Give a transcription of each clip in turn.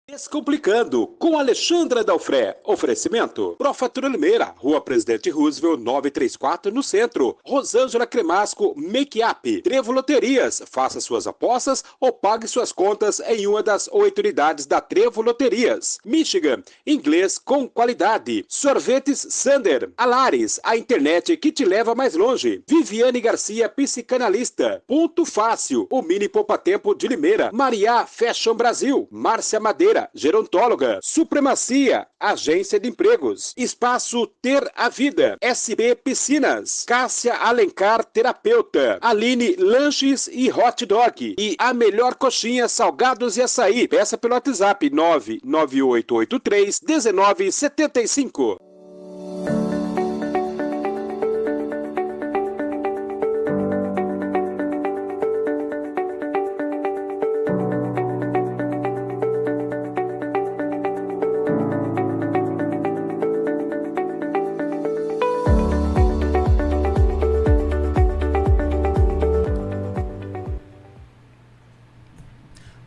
Descomplicando, com Alexandra Dalfré. Oferecimento. Profatura Limeira, Rua Presidente Roosevelt, 934, no centro. Rosângela Cremasco, Make-up. Trevo Loterias, faça suas apostas ou pague suas contas em uma das 8 unidades da Trevo Loterias. Michigan, inglês com qualidade. Sorvetes Sander. Alares, a internet que te leva mais longe. Viviane Garcia, psicanalista. Ponto Fácil, o mini poupatempo de Limeira. Maria Fashion Brasil. Márcia Madeira, gerontóloga. Supremacia, agência de empregos. Espaço Ter a Vida. SB Piscinas. Cássia Alencar, terapeuta. Aline Lanches e Hot Dog. E a melhor coxinha, salgados e açaí. Peça pelo WhatsApp 99883-1975.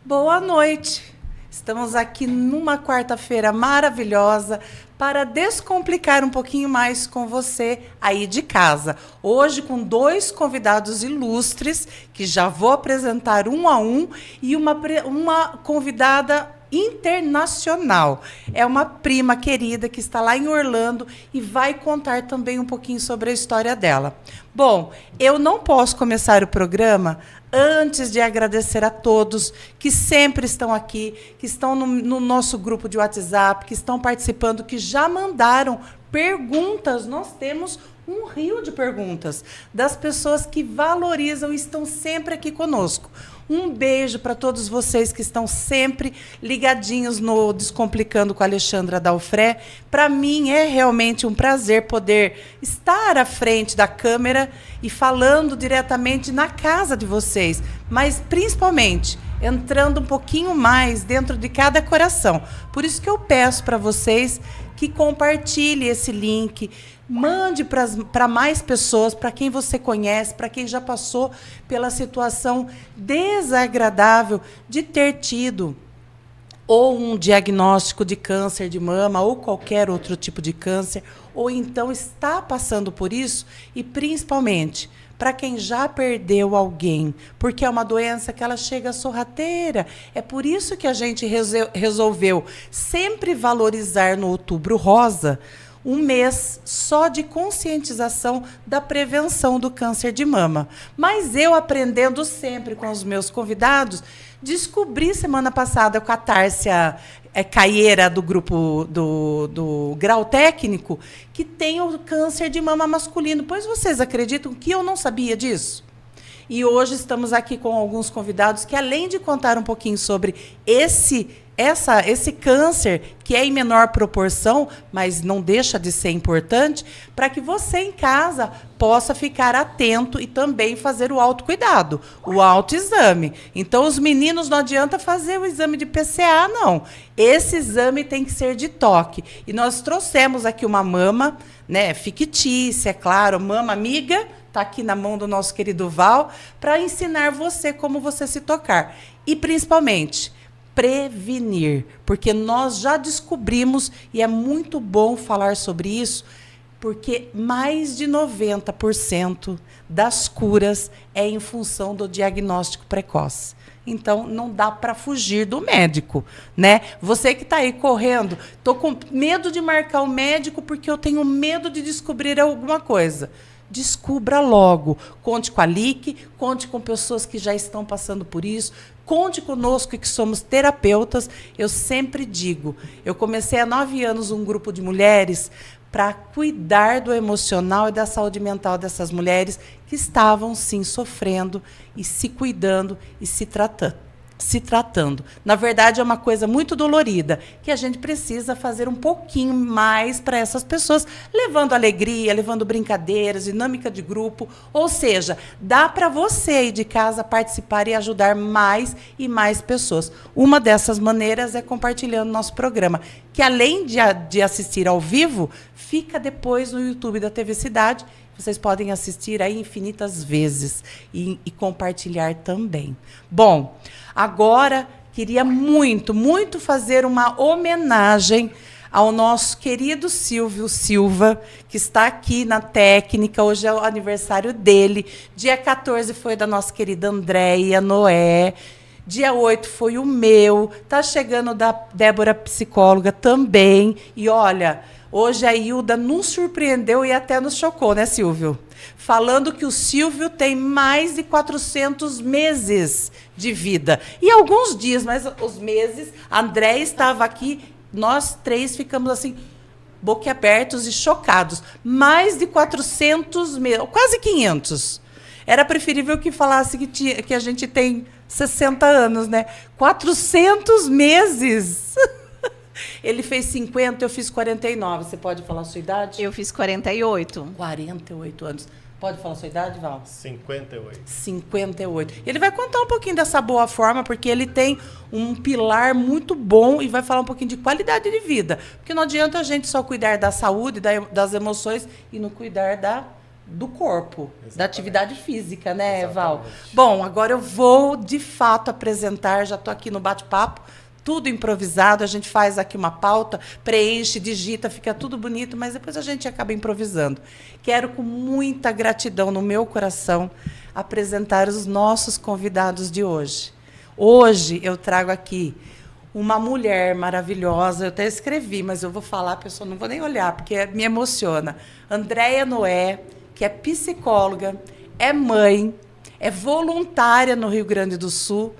Boa noite! Estamos aqui numa quarta-feira maravilhosa para descomplicar um pouquinho mais com você aí de casa. Hoje com 2 convidados ilustres, que já vou apresentar um a um, e uma convidada internacional. É uma prima querida que está lá em Orlando e vai contar também um pouquinho sobre a história dela. Bom, eu não posso começar o programa antes de agradecer a todos que sempre estão aqui, que estão no nosso grupo de WhatsApp, que estão participando, que já mandaram perguntas. Nós temos um rio de perguntas das pessoas que valorizam e estão sempre aqui conosco. Um beijo para todos vocês que estão sempre ligadinhos no Descomplicando com a Alexandra Dalfré. Para mim é realmente um prazer poder estar à frente da câmera e falando diretamente na casa de vocês, mas principalmente entrando um pouquinho mais dentro de cada coração. Por isso que eu peço para vocês que compartilhem esse link, mande para mais pessoas, para quem você conhece, para quem já passou pela situação desagradável de ter tido ou um diagnóstico de câncer de mama ou qualquer outro tipo de câncer, ou então está passando por isso, e principalmente para quem já perdeu alguém, porque é uma doença que ela chega sorrateira. É por isso que a gente resolveu sempre valorizar no Outubro Rosa um mês só de conscientização da prevenção do câncer de mama. Mas eu, aprendendo sempre com os meus convidados, descobri semana passada com a Tárcia Caieira, do grupo do Grau Técnico, que tem o câncer de mama masculino. Pois vocês acreditam que eu não sabia disso? E hoje estamos aqui com alguns convidados que, além de contar um pouquinho sobre esse câncer, que é em menor proporção, mas não deixa de ser importante, para que você em casa possa ficar atento e também fazer o autocuidado, o autoexame. Então, os meninos, não adianta fazer o exame de PCA, não. Esse exame tem que ser de toque. E nós trouxemos aqui uma mama, né, fictícia, é claro, mama amiga, está aqui na mão do nosso querido Val, para ensinar você como você se tocar. E, principalmente, prevenir, porque nós já descobrimos, e é muito bom falar sobre isso, porque mais de 90% das curas é em função do diagnóstico precoce. Então, não dá para fugir do médico, né? Você que está aí correndo, estou com medo de marcar o médico porque eu tenho medo de descobrir alguma coisa. Descubra logo. Conte com a LIC, conte com pessoas que já estão passando por isso, conte conosco, que somos terapeutas. Eu sempre digo, eu comecei há 9 anos um grupo de mulheres para cuidar do emocional e da saúde mental dessas mulheres que estavam, sim, sofrendo e se cuidando e se tratando. Na verdade, é uma coisa muito dolorida, que a gente precisa fazer um pouquinho mais para essas pessoas, levando alegria, levando brincadeiras, dinâmica de grupo. Ou seja, dá para você aí de casa participar e ajudar mais e mais pessoas. Uma dessas maneiras é compartilhando nosso programa, que além de assistir ao vivo, fica depois no YouTube da TV Cidade. Vocês podem assistir aí infinitas vezes e compartilhar também. Bom, agora queria muito, muito fazer uma homenagem ao nosso querido Silvio Silva, que está aqui na técnica. Hoje é o aniversário dele. Dia 14 foi da nossa querida Andréia Noé. Dia 8 foi o meu. Está chegando da Débora, psicóloga, também. E, olha, hoje a Hilda nos surpreendeu e até nos chocou, né, Silvio? Falando que o Silvio tem mais de 400 meses de vida. E alguns dias, mas os meses, a Andréia estava aqui, nós três ficamos assim, boquiabertos e chocados. Mais de 400 meses, quase 500. Era preferível que falasse que a gente tem 60 anos, né? 400 meses! Ele fez 50, eu fiz 49. Você pode falar a sua idade? Eu fiz 48. 48 anos. Pode falar a sua idade, Val? 58. 58. Ele vai contar um pouquinho dessa boa forma, porque ele tem um pilar muito bom e vai falar um pouquinho de qualidade de vida. Porque não adianta a gente só cuidar da saúde, das emoções e não cuidar do corpo, exatamente, da atividade física, né, exatamente, Val? Bom, agora eu vou, de fato, apresentar, já estou aqui no bate-papo, tudo improvisado, a gente faz aqui uma pauta, preenche, digita, fica tudo bonito, mas depois a gente acaba improvisando. Quero, com muita gratidão no meu coração, apresentar os nossos convidados de hoje. Hoje eu trago aqui uma mulher maravilhosa, eu até escrevi, mas eu vou falar, a pessoa não vou nem olhar, porque me emociona. Andréia Noé, que é psicóloga, é mãe, é voluntária no Rio Grande do Sul,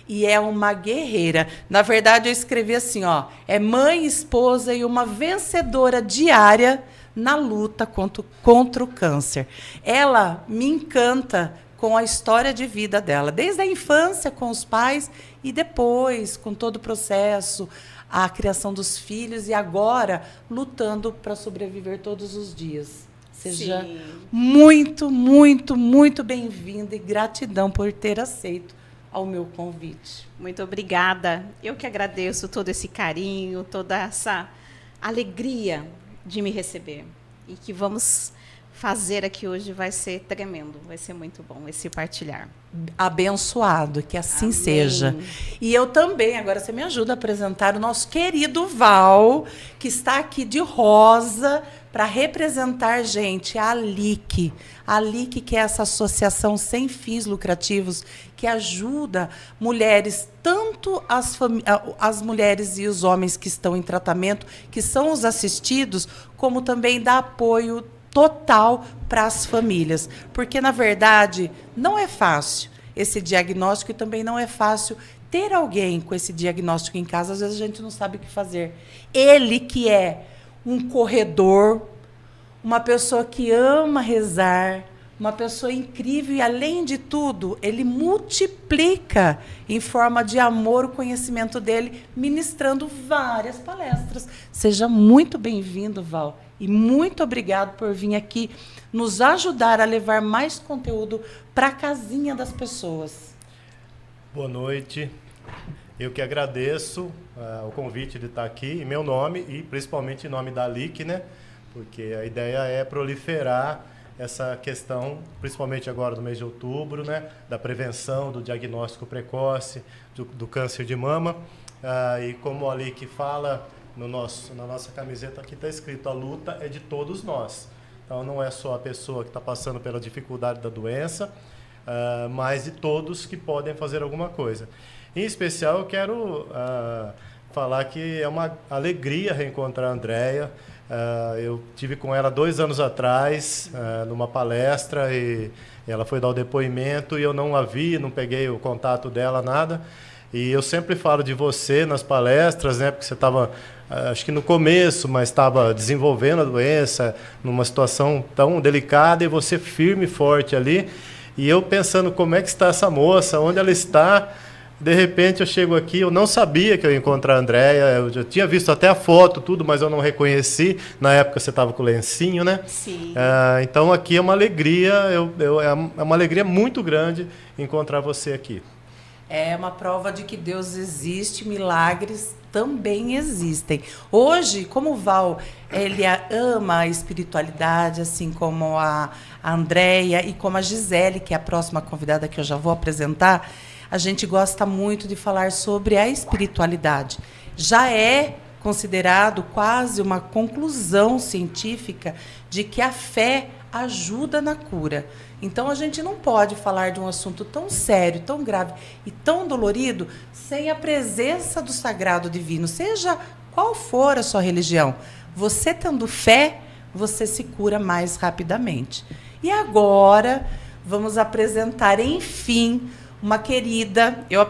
e é uma guerreira. Na verdade, eu escrevi assim, ó, é mãe, esposa e uma vencedora diária na luta contra o câncer. Ela me encanta com a história de vida dela, desde a infância com os pais e depois com todo o processo, a criação dos filhos e agora lutando para sobreviver todos os dias. Seja Sim. muito, muito, muito bem-vinda e gratidão por ter aceito ao meu convite. Muito obrigada. Eu que agradeço todo esse carinho, toda essa alegria de me receber. E que vamos fazer aqui hoje vai ser tremendo, vai ser muito bom esse partilhar. Abençoado, que assim Amém. Seja. E eu também, agora você me ajuda a apresentar o nosso querido Val, que está aqui de rosa, para representar, gente, a ALIC. A ALIC, que é essa associação sem fins lucrativos, que ajuda mulheres, tanto as mulheres e os homens que estão em tratamento, que são os assistidos, como também dá apoio total para as famílias. Porque, na verdade, não é fácil esse diagnóstico e também não é fácil ter alguém com esse diagnóstico em casa. Às vezes a gente não sabe o que fazer. Ele, que é um corredor, uma pessoa que ama rezar, uma pessoa incrível e, além de tudo, ele multiplica em forma de amor o conhecimento dele, ministrando várias palestras. Seja muito bem-vindo, Val, e muito obrigado por vir aqui nos ajudar a levar mais conteúdo para a casinha das pessoas. Boa noite. Eu que agradeço o convite de estar aqui, em meu nome e principalmente em nome da ALIC, né? Porque a ideia é proliferar essa questão, principalmente agora no mês de outubro, né, da prevenção, do diagnóstico precoce, do câncer de mama. E como a ALIC fala, na nossa camiseta aqui está escrito, a luta é de todos nós. Então não é só a pessoa que está passando pela dificuldade da doença, mas de todos que podem fazer alguma coisa. Em especial, eu quero falar que é uma alegria reencontrar a Andréia. Eu tive com ela 2 anos atrás, numa palestra, e ela foi dar o depoimento e eu não a vi, não peguei o contato dela, nada. E eu sempre falo de você nas palestras, né, porque você estava, acho que no começo, mas estava desenvolvendo a doença, numa situação tão delicada, e você firme e forte ali. E eu pensando, como é que está essa moça, onde ela está? De repente eu chego aqui, eu não sabia que eu ia encontrar a Andréia, eu já tinha visto até a foto, tudo, mas eu não reconheci. Na época você estava com o lencinho, né? Sim. Então aqui é uma alegria, é uma alegria muito grande encontrar você aqui. É uma prova de que Deus existe, milagres também existem. Hoje, como o Val, ele ama a espiritualidade, assim como a Andréia e como a Gisele, que é a próxima convidada que eu já vou apresentar, a gente gosta muito de falar sobre a espiritualidade. Já é considerado quase uma conclusão científica de que a fé ajuda na cura. Então, a gente não pode falar de um assunto tão sério, tão grave e tão dolorido sem a presença do sagrado divino, seja qual for a sua religião. Você tendo fé, você se cura mais rapidamente. E agora, vamos apresentar, enfim, uma querida. Eu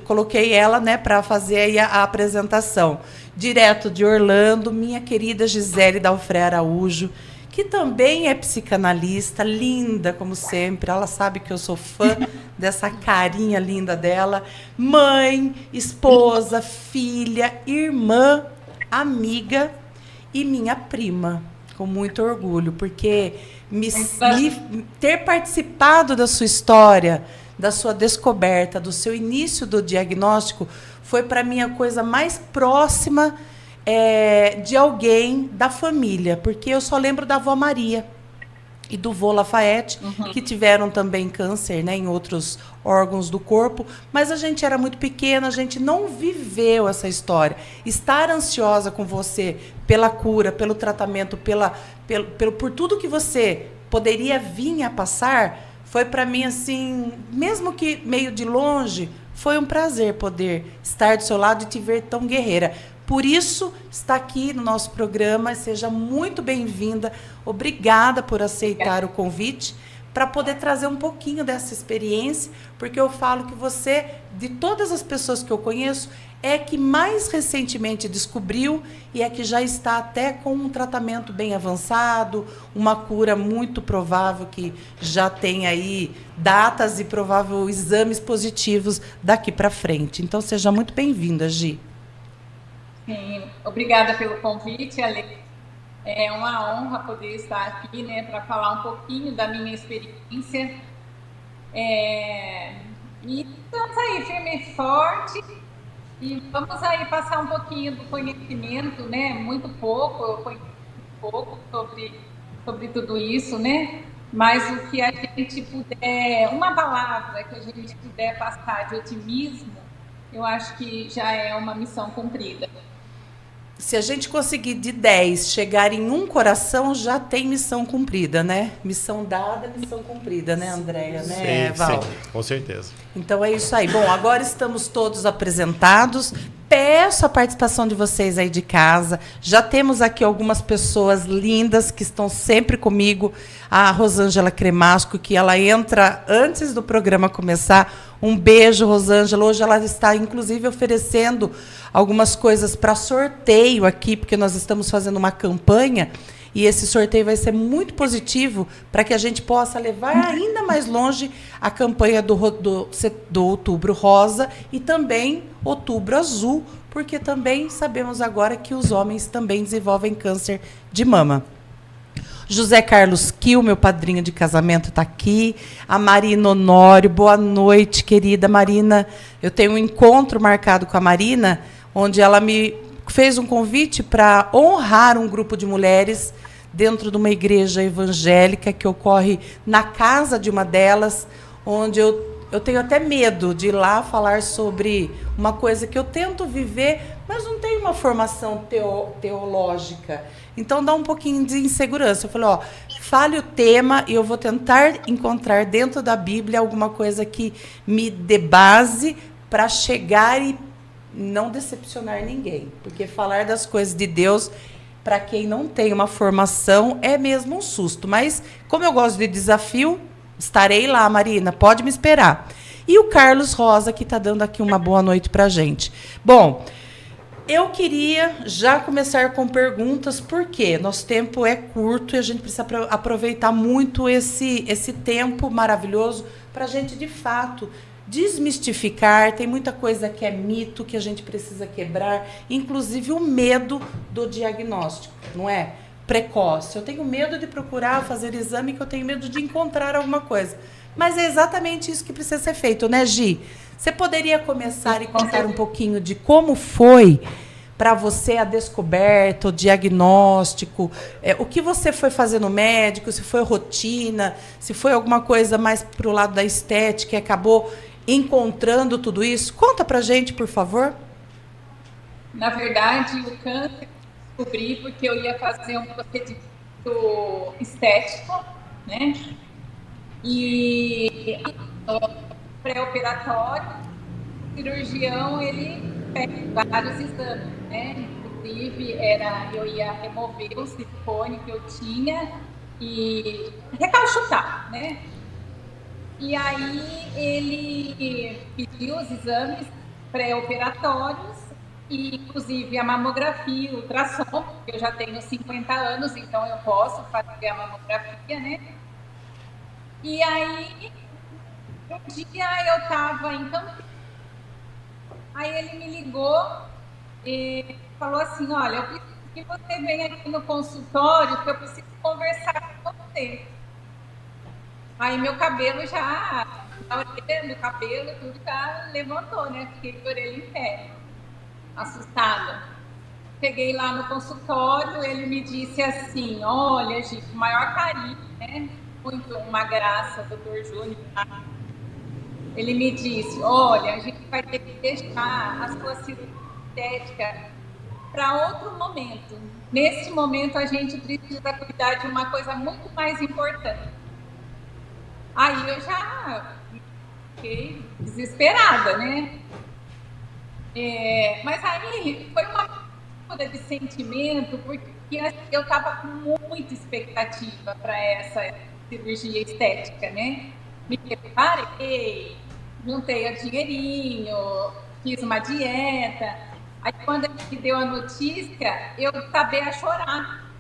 coloquei ela, né, para fazer aí a apresentação. Direto de Orlando, minha querida Gisele Dalfré Araújo, que também é psicanalista, linda como sempre. Ela sabe que eu sou fã dessa carinha linda dela. Mãe, esposa, filha, irmã, amiga e minha prima. Com muito orgulho, porque ter participado da sua história, da sua descoberta, do seu início do diagnóstico, foi para mim a coisa mais próxima de alguém da família, porque eu só lembro da avó Maria e do vô Lafayette, que tiveram também câncer, né, em outros órgãos do corpo, mas a gente era muito pequena, a gente não viveu essa história. Estar ansiosa com você pela cura, pelo tratamento, por tudo que você poderia vir a passar, foi para mim assim, mesmo que meio de longe, foi um prazer poder estar do seu lado e te ver tão guerreira. Por isso, está aqui no nosso programa. Seja muito bem-vinda. Obrigada por aceitar o convite, para poder trazer um pouquinho dessa experiência, porque eu falo que você, de todas as pessoas que eu conheço, é que mais recentemente descobriu e é que já está até com um tratamento bem avançado, uma cura muito provável, que já tem aí datas e prováveis exames positivos daqui para frente. Então, seja muito bem-vinda, Gi. Sim, obrigada pelo convite, Ale. É uma honra poder estar aqui, né, para falar um pouquinho da minha experiência. E estamos aí, firme e forte, e vamos aí passar um pouquinho do conhecimento, né, muito pouco, eu conheço pouco sobre tudo isso, né, mas o que a gente puder, uma palavra que a gente puder passar de otimismo, eu acho que já é uma missão cumprida. Se a gente conseguir de 10 chegar em um coração, já tem missão cumprida, né? Missão dada, missão cumprida, né, Andréia? Né, Val? Sim, com certeza. Então é isso aí. Bom, agora estamos todos apresentados. Peço a participação de vocês aí de casa. Já temos aqui algumas pessoas lindas que estão sempre comigo. A Rosângela Cremasco, que ela entra antes do programa começar. Um beijo, Rosângela. Hoje ela está, inclusive, oferecendo algumas coisas para sorteio aqui, porque nós estamos fazendo uma campanha e esse sorteio vai ser muito positivo para que a gente possa levar ainda mais longe a campanha do Outubro Rosa e também Outubro Azul, porque também sabemos agora que os homens também desenvolvem câncer de mama. José Carlos Kiel, meu padrinho de casamento, está aqui. A Marina Honório, boa noite, querida Marina. Eu tenho um encontro marcado com a Marina, onde ela me fez um convite para honrar um grupo de mulheres dentro de uma igreja evangélica que ocorre na casa de uma delas, onde eu tenho até medo de ir lá falar sobre uma coisa que eu tento viver, mas não tenho uma formação teológica. Então, dá um pouquinho de insegurança. Eu falei, fale o tema e eu vou tentar encontrar dentro da Bíblia alguma coisa que me dê base para chegar e não decepcionar ninguém. Porque falar das coisas de Deus, para quem não tem uma formação, é mesmo um susto. Mas, como eu gosto de desafio, estarei lá, Marina, pode me esperar. E o Carlos Rosa, que está dando aqui uma boa noite para a gente. Bom, eu queria já começar com perguntas, porque nosso tempo é curto e a gente precisa aproveitar muito esse tempo maravilhoso para a gente, de fato, desmistificar. Tem muita coisa que é mito, que a gente precisa quebrar, inclusive o medo do diagnóstico, não é? Precoce. Eu tenho medo de procurar fazer exame, que eu tenho medo de encontrar alguma coisa. Mas é exatamente isso que precisa ser feito, né, Gi? Você poderia começar e contar um pouquinho de como foi para você a descoberta, o diagnóstico, o que você foi fazer no médico, se foi rotina, se foi alguma coisa mais para o lado da estética e acabou encontrando tudo isso? Conta pra gente, por favor. Na verdade, o câncer eu descobri porque eu ia fazer um procedimento estético, né? E pré-operatório, o cirurgião, ele pega vários exames, né? Inclusive, eu ia remover o silicone que eu tinha e recalchutar, né? E aí ele pediu os exames pré-operatórios, e inclusive a mamografia, o ultrassom, porque eu já tenho 50 anos, então eu posso fazer a mamografia, né? E aí, um dia eu estava em Campinas, aí ele me ligou e falou assim, olha, eu preciso que você venha aqui no consultório, que eu preciso conversar com você. Aí meu cabelo a orelha, meu cabelo, tudo já levantou, né? Fiquei de orelha em pé, assustada. Cheguei lá no consultório, ele me disse assim, olha, gente, o maior carinho, né? Muito uma graça, doutor Júnior. Ele me disse, olha, a gente vai ter que deixar a sua cirurgia estética para outro momento. Nesse momento, a gente precisa cuidar de uma coisa muito mais importante. Aí eu já fiquei desesperada, né? Mas aí foi uma muda de sentimento, porque eu estava com muita expectativa para essa cirurgia estética, né? Me preparei, juntei o dinheirinho, fiz uma dieta. Aí quando ele me deu a notícia, eu acabei a chorar.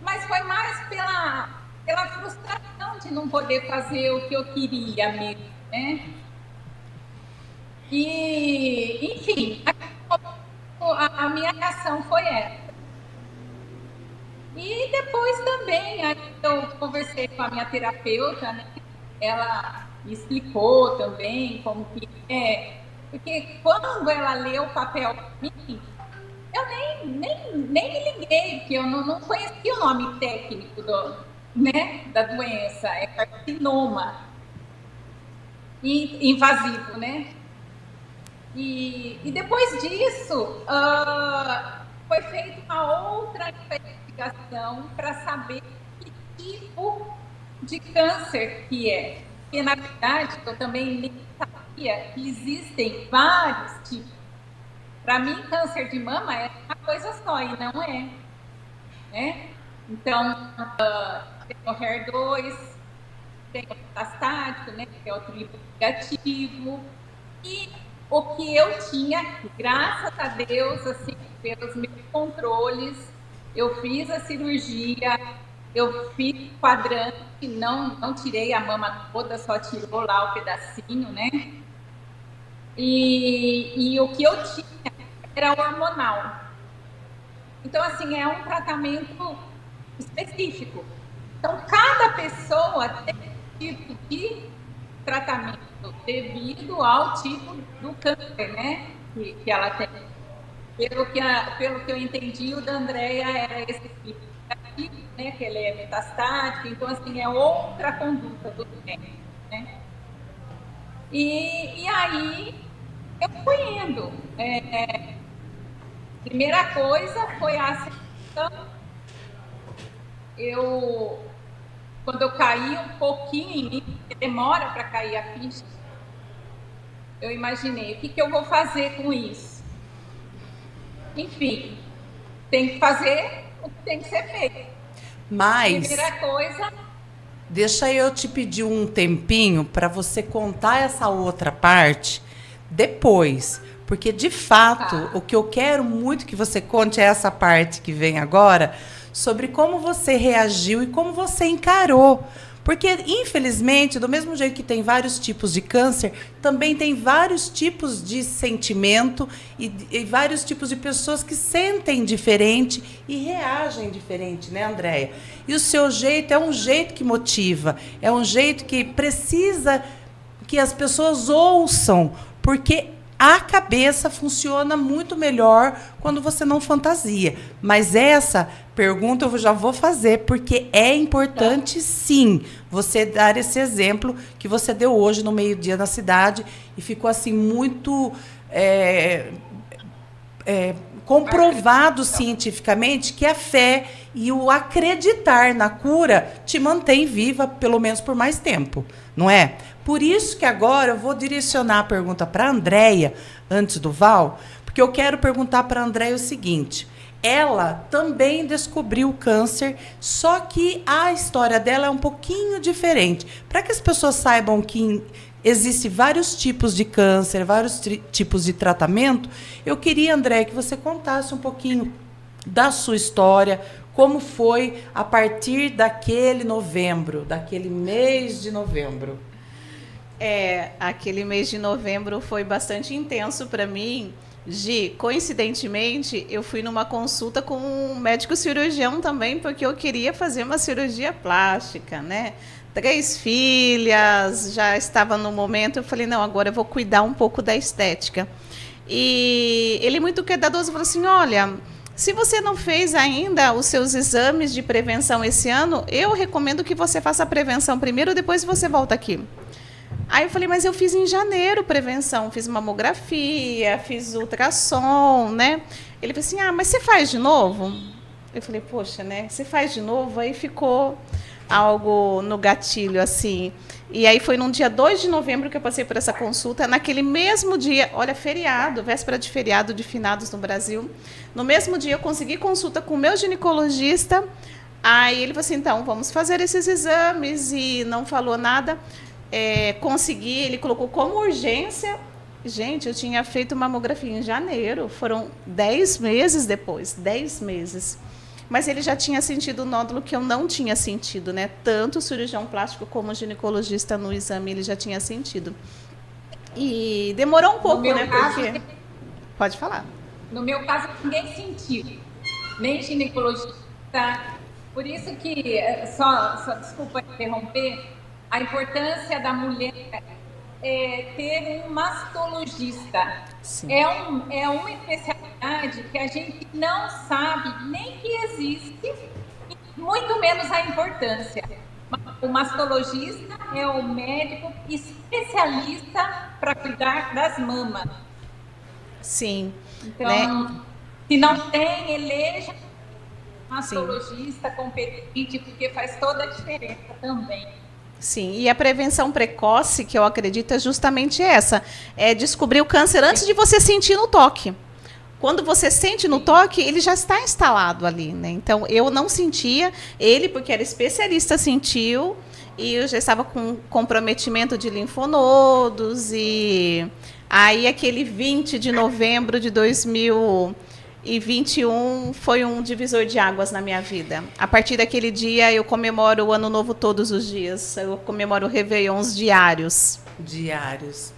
Mas foi mais pela frustração de não poder fazer o que eu queria mesmo, né? E, enfim, a minha reação foi essa. E depois também, aí eu conversei com a minha terapeuta, né? Ela me explicou também como que é. Porque quando ela leu o papel para mim, eu nem me liguei, porque eu não conhecia o nome técnico da doença, é carcinoma invasivo, né? E depois disso, foi feita uma outra investigação para saber que tipo de câncer que é. Porque, na verdade, eu também nem sabia que existem vários tipos. Para mim, câncer de mama é uma coisa só, e não é. Né? Então, tem o HER2, tem o metastático, né, que é o triplo negativo, e o que eu tinha, graças a Deus, assim, pelos meus controles, eu fiz a cirurgia, eu fiz quadrante, não tirei a mama toda, só tirou lá o pedacinho, né? E o que eu tinha era hormonal. Então, assim, é um tratamento específico. Então, cada pessoa tem um tipo de tratamento devido ao tipo do câncer, né? Que ela tem. Pelo que eu entendi, o da Andréia era esse tipo, né? Que ele é metastático, então, assim, é outra conduta do câncer, né? E aí, eu fui indo. Primeira coisa foi a aceitação. Quando eu caí um pouquinho em mim, demora para cair a ficha, eu imaginei, o que eu vou fazer com isso? Enfim, tem que fazer o que tem que ser feito. Mas, primeira coisa... Deixa eu te pedir um tempinho para você contar essa outra parte depois. Porque, de fato, o que eu quero muito que você conte é essa parte que vem agora, sobre como você reagiu e como você encarou. Porque, infelizmente, do mesmo jeito que tem vários tipos de câncer, também tem vários tipos de sentimento e vários tipos de pessoas que sentem diferente e reagem diferente, né, Andréia? E o seu jeito é um jeito que motiva, é um jeito que precisa que as pessoas ouçam, porque A cabeça funciona muito melhor quando você não fantasia. Mas essa pergunta eu já vou fazer, porque é importante, sim, você dar esse exemplo que você deu hoje no meio-dia na cidade e ficou assim muito comprovado cientificamente que a fé e o acreditar na cura te mantém viva pelo menos por mais tempo, não é? Por isso que agora eu vou direcionar a pergunta para a Andréia, antes do Val, porque eu quero perguntar para a Andréia o seguinte: ela também descobriu o câncer, só que a história dela é um pouquinho diferente. Para que as pessoas saibam que existem vários tipos de câncer, vários tipos de tratamento, eu queria, Andréia, que você contasse um pouquinho da sua história, como foi a partir daquele novembro, daquele mês de novembro. Aquele mês de novembro foi bastante intenso para mim. Coincidentemente, eu fui numa consulta com um médico cirurgião também, porque eu queria fazer uma cirurgia plástica, né? 3 filhas, já estava no momento, eu falei, não, agora eu vou cuidar um pouco da estética. E ele, muito cuidadoso, falou assim, olha, se você não fez ainda os seus exames de prevenção esse ano, eu recomendo que você faça a prevenção primeiro, depois você volta aqui. Aí eu falei, mas eu fiz em janeiro prevenção, fiz mamografia, fiz ultrassom, né? Ele falou assim, mas você faz de novo? Eu falei, poxa, né? Você faz de novo? Aí ficou algo no gatilho, assim. E aí foi num dia 2 de novembro que eu passei por essa consulta. Naquele mesmo dia, olha, feriado, véspera de feriado de finados no Brasil. No mesmo dia eu consegui consulta com o meu ginecologista. Aí ele falou assim, então, vamos fazer esses exames, e não falou nada. Consegui, ele colocou como urgência. Gente, eu tinha feito mamografia em janeiro, foram 10 meses depois, 10 meses. Mas ele já tinha sentido o nódulo que eu não tinha sentido, né? Tanto o cirurgião plástico como o ginecologista no exame, ele já tinha sentido. E demorou um pouco, né? Porque... Pode falar. No meu caso, ninguém sentiu, nem ginecologista. Por isso que, só desculpa interromper, a importância da mulher ter um mastologista. Sim. É uma especialidade que a gente não sabe nem que existe, muito menos a importância. O mastologista é o médico especialista para cuidar das mamas. Sim. Então, né? Se não tem, eleja um mastologista competente, porque faz toda a diferença também. Sim, e a prevenção precoce, que eu acredito, é justamente essa. É descobrir o câncer antes de você sentir no toque. Quando você sente no toque, ele já está instalado ali, né? Então, eu não sentia, ele, porque era especialista, sentiu, e eu já estava com comprometimento de linfonodos, e aí aquele 20 de novembro de 2021 foi um divisor de águas na minha vida. A partir daquele dia, eu comemoro o Ano Novo todos os dias. Eu comemoro Réveillons diários. Diários.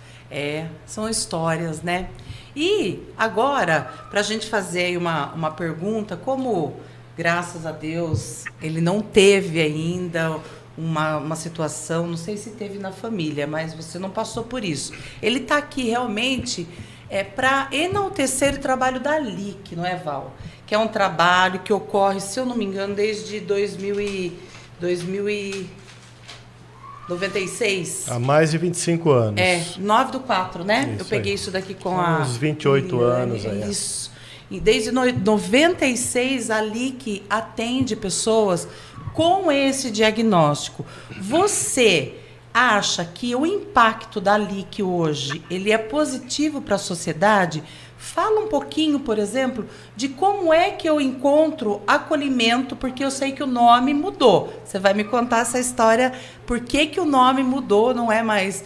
São histórias, né? E agora, para a gente fazer aí uma pergunta, como, graças a Deus, ele não teve ainda uma situação, não sei se teve na família, mas você não passou por isso. Ele está aqui realmente... para enaltecer o trabalho da LIC, não é, Val? Que é um trabalho que ocorre, se eu não me engano, desde 2096. Há mais de 25 anos. 9/4, né? Isso eu peguei aí. isso daqui com uns 28 anos aí. Isso. E desde 96, a LIC atende pessoas com esse diagnóstico. Você acha que o impacto da LIC hoje ele é positivo para a sociedade? Fala um pouquinho, por exemplo, de como é que eu encontro acolhimento, porque eu sei que o nome mudou. Você vai me contar essa história, por que o nome mudou, não é mais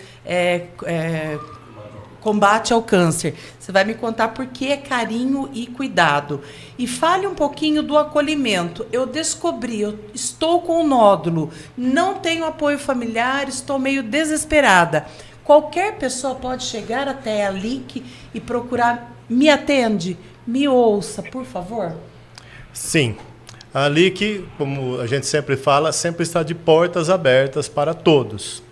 combate ao câncer. Você vai me contar por que é carinho e cuidado. E fale um pouquinho do acolhimento. Eu descobri, eu estou com um nódulo, não tenho apoio familiar, estou meio desesperada. Qualquer pessoa pode chegar até a LIC e procurar, me atende, me ouça, por favor? Sim. A LIC, como a gente sempre fala, sempre está de portas abertas para todos.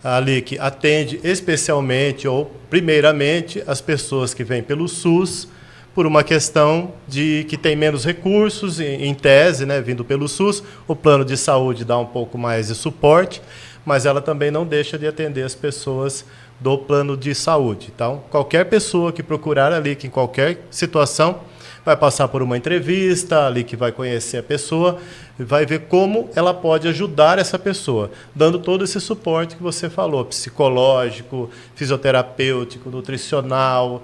A LIC atende especialmente ou primeiramente as pessoas que vêm pelo SUS por uma questão de que tem menos recursos, em tese, né, vindo pelo SUS, o plano de saúde dá um pouco mais de suporte, mas ela também não deixa de atender as pessoas do plano de saúde. Então, qualquer pessoa que procurar a LIC em qualquer situação vai passar por uma entrevista, ali que vai conhecer a pessoa, e vai ver como ela pode ajudar essa pessoa, dando todo esse suporte que você falou, psicológico, fisioterapêutico, nutricional,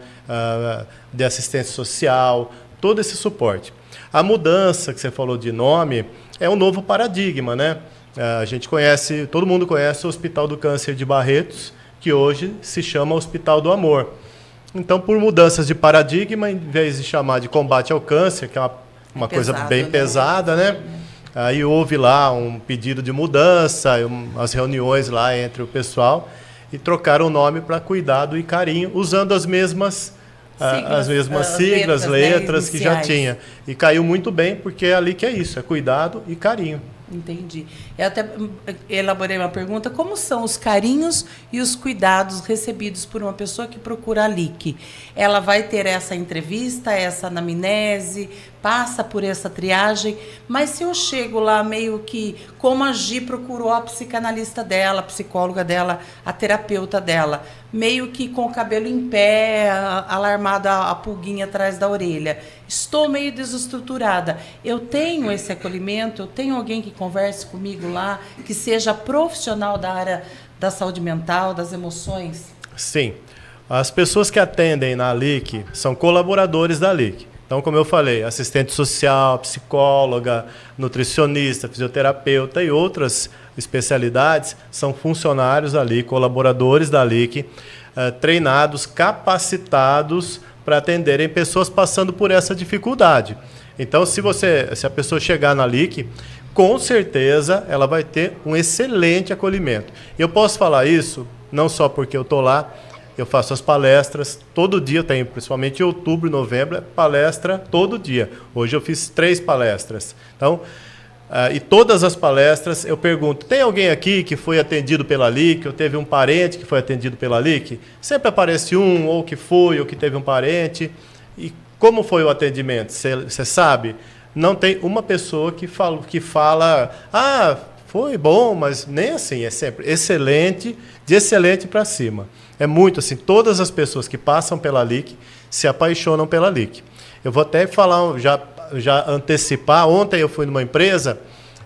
de assistência social, todo esse suporte. A mudança que você falou de nome é um novo paradigma, né? A gente conhece, todo mundo conhece o Hospital do Câncer de Barretos, que hoje se chama Hospital do Amor. Então, por mudanças de paradigma, em vez de chamar de combate ao câncer, que é uma coisa bem pesada, né? Aí houve lá um pedido de mudança, as reuniões lá entre o pessoal, e trocaram o nome para Cuidado e Carinho, usando as mesmas siglas, letras que já tinha. E caiu muito bem, porque é ali que é isso, é cuidado e carinho. Entendi. Eu até elaborei uma pergunta: como são os carinhos e os cuidados recebidos por uma pessoa que procura a LIC? Ela vai ter essa entrevista, essa anamnese, passa por essa triagem, mas se eu chego lá meio que, como a Gi procurou a psicanalista dela, a psicóloga dela, a terapeuta dela, meio que com o cabelo em pé, alarmada, a pulguinha atrás da orelha, estou meio desestruturada, eu tenho esse acolhimento, eu tenho alguém que converse comigo lá, que seja profissional da área da saúde mental, das emoções? Sim. As pessoas que atendem na LIC são colaboradores da LIC. Então, como eu falei, assistente social, psicóloga, nutricionista, fisioterapeuta e outras especialidades são funcionários da LIC, colaboradores da LIC, treinados, capacitados para atenderem pessoas passando por essa dificuldade. Então, se a pessoa chegar na LIC, com certeza ela vai ter um excelente acolhimento. Eu posso falar isso não só porque eu estou lá, eu faço as palestras todo dia, eu tenho, principalmente em outubro e novembro, palestra todo dia. Hoje eu fiz 3 palestras. Então, e todas as palestras eu pergunto: tem alguém aqui que foi atendido pela LIC, ou teve um parente que foi atendido pela LIC? Sempre aparece um, ou que foi, ou que teve um parente. E como foi o atendimento? Você sabe? Não tem uma pessoa que fala, foi bom, mas nem assim, é sempre excelente, de excelente para cima. É muito assim, todas as pessoas que passam pela LIC se apaixonam pela LIC. Eu vou até falar, já antecipar, ontem eu fui numa empresa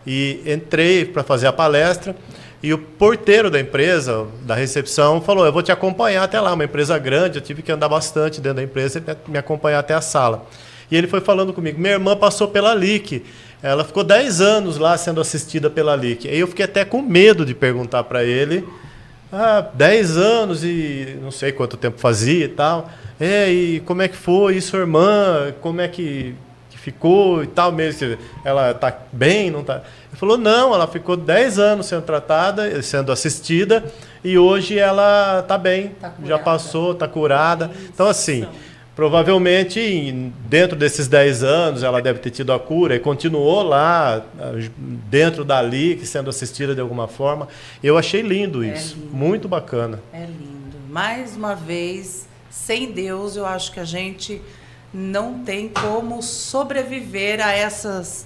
e entrei para fazer a palestra e o porteiro da empresa, da recepção, falou: eu vou te acompanhar até lá, uma empresa grande, eu tive que andar bastante dentro da empresa e me acompanhar até a sala. E ele foi falando comigo: minha irmã passou pela LIC, ela ficou 10 anos lá sendo assistida pela LIC. Aí eu fiquei até com medo de perguntar para ele, 10 anos e não sei quanto tempo fazia e tal. E como é que foi? E sua irmã, como é que ficou e tal mesmo? Ela está bem, não está? Ele falou: não, ela ficou 10 anos sendo tratada, sendo assistida, e hoje ela está bem, já passou, está curada. Então, assim, provavelmente, dentro desses 10 anos, ela deve ter tido a cura e continuou lá, dentro da LIC, sendo assistida de alguma forma. Eu achei lindo isso, lindo. Muito bacana. É lindo. Mais uma vez, sem Deus, eu acho que a gente não tem como sobreviver a essas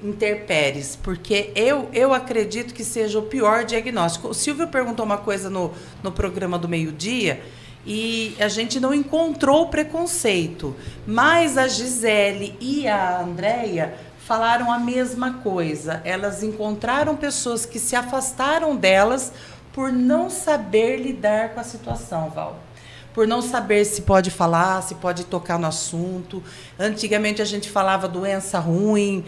intempéries, porque eu acredito que seja o pior diagnóstico. O Silvio perguntou uma coisa no programa do meio-dia, e a gente não encontrou preconceito, mas a Gisele e a Andréia falaram a mesma coisa. Elas encontraram pessoas que se afastaram delas por não saber lidar com a situação, Val. Por não saber se pode falar, se pode tocar no assunto. Antigamente a gente falava doença ruim,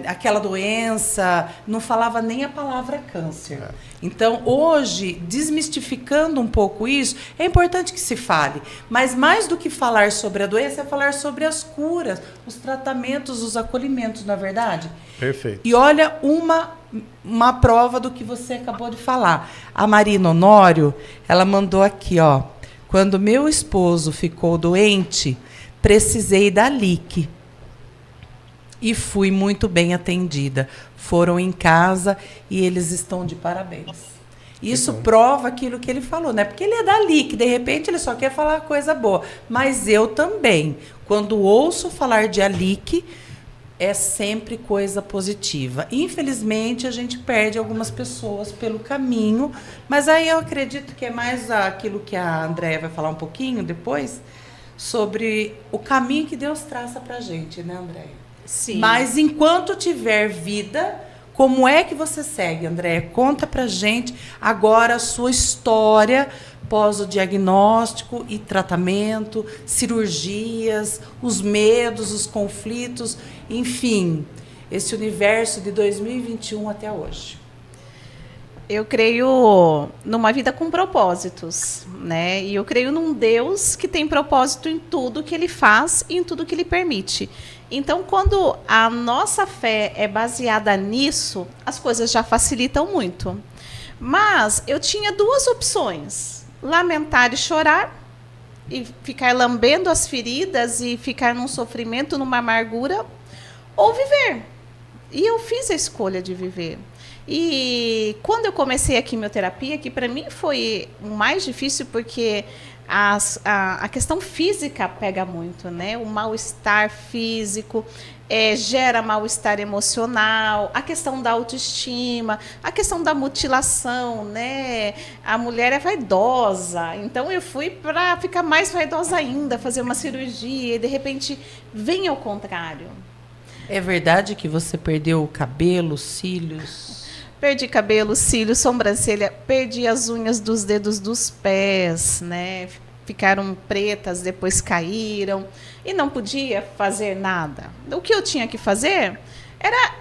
aquela doença, não falava nem a palavra câncer. Então, hoje, desmistificando um pouco isso, é importante que se fale. Mas mais do que falar sobre a doença, é falar sobre as curas, os tratamentos, os acolhimentos, não é verdade? Perfeito. E olha uma prova do que você acabou de falar. A Marina Honório, ela mandou aqui, ó: quando meu esposo ficou doente, precisei da LIC e fui muito bem atendida. Foram em casa e eles estão de parabéns. Isso prova aquilo que ele falou, né? Porque ele é dali, que de repente ele só quer falar coisa boa. Mas eu também, quando ouço falar de Alic, é sempre coisa positiva. Infelizmente, a gente perde algumas pessoas pelo caminho, mas aí eu acredito que é mais aquilo que a Andréia vai falar um pouquinho depois, sobre o caminho que Deus traça para a gente, né, Andréia? Sim. Mas enquanto tiver vida, como é que você segue, Andréia? Conta pra gente agora a sua história pós o diagnóstico e tratamento, cirurgias, os medos, os conflitos, enfim, esse universo de 2021 até hoje. Eu creio numa vida com propósitos, né? E eu creio num Deus que tem propósito em tudo que ele faz e em tudo que ele permite. Então, quando a nossa fé é baseada nisso, as coisas já facilitam muito. Mas eu tinha duas opções: lamentar e chorar, e ficar lambendo as feridas e ficar num sofrimento, numa amargura, ou viver. E eu fiz a escolha de viver. E quando eu comecei a quimioterapia, que para mim foi o mais difícil, porque a questão física pega muito, né? O mal-estar físico gera mal-estar emocional, a questão da autoestima, a questão da mutilação, né? A mulher é vaidosa, então eu fui para ficar mais vaidosa ainda, fazer uma cirurgia, e de repente vem ao contrário. É verdade que você perdeu o cabelo, cílios? Perdi cabelo, cílios, sobrancelha, perdi as unhas dos dedos dos pés, né? Ficaram pretas, depois caíram, e não podia fazer nada. O que eu tinha que fazer era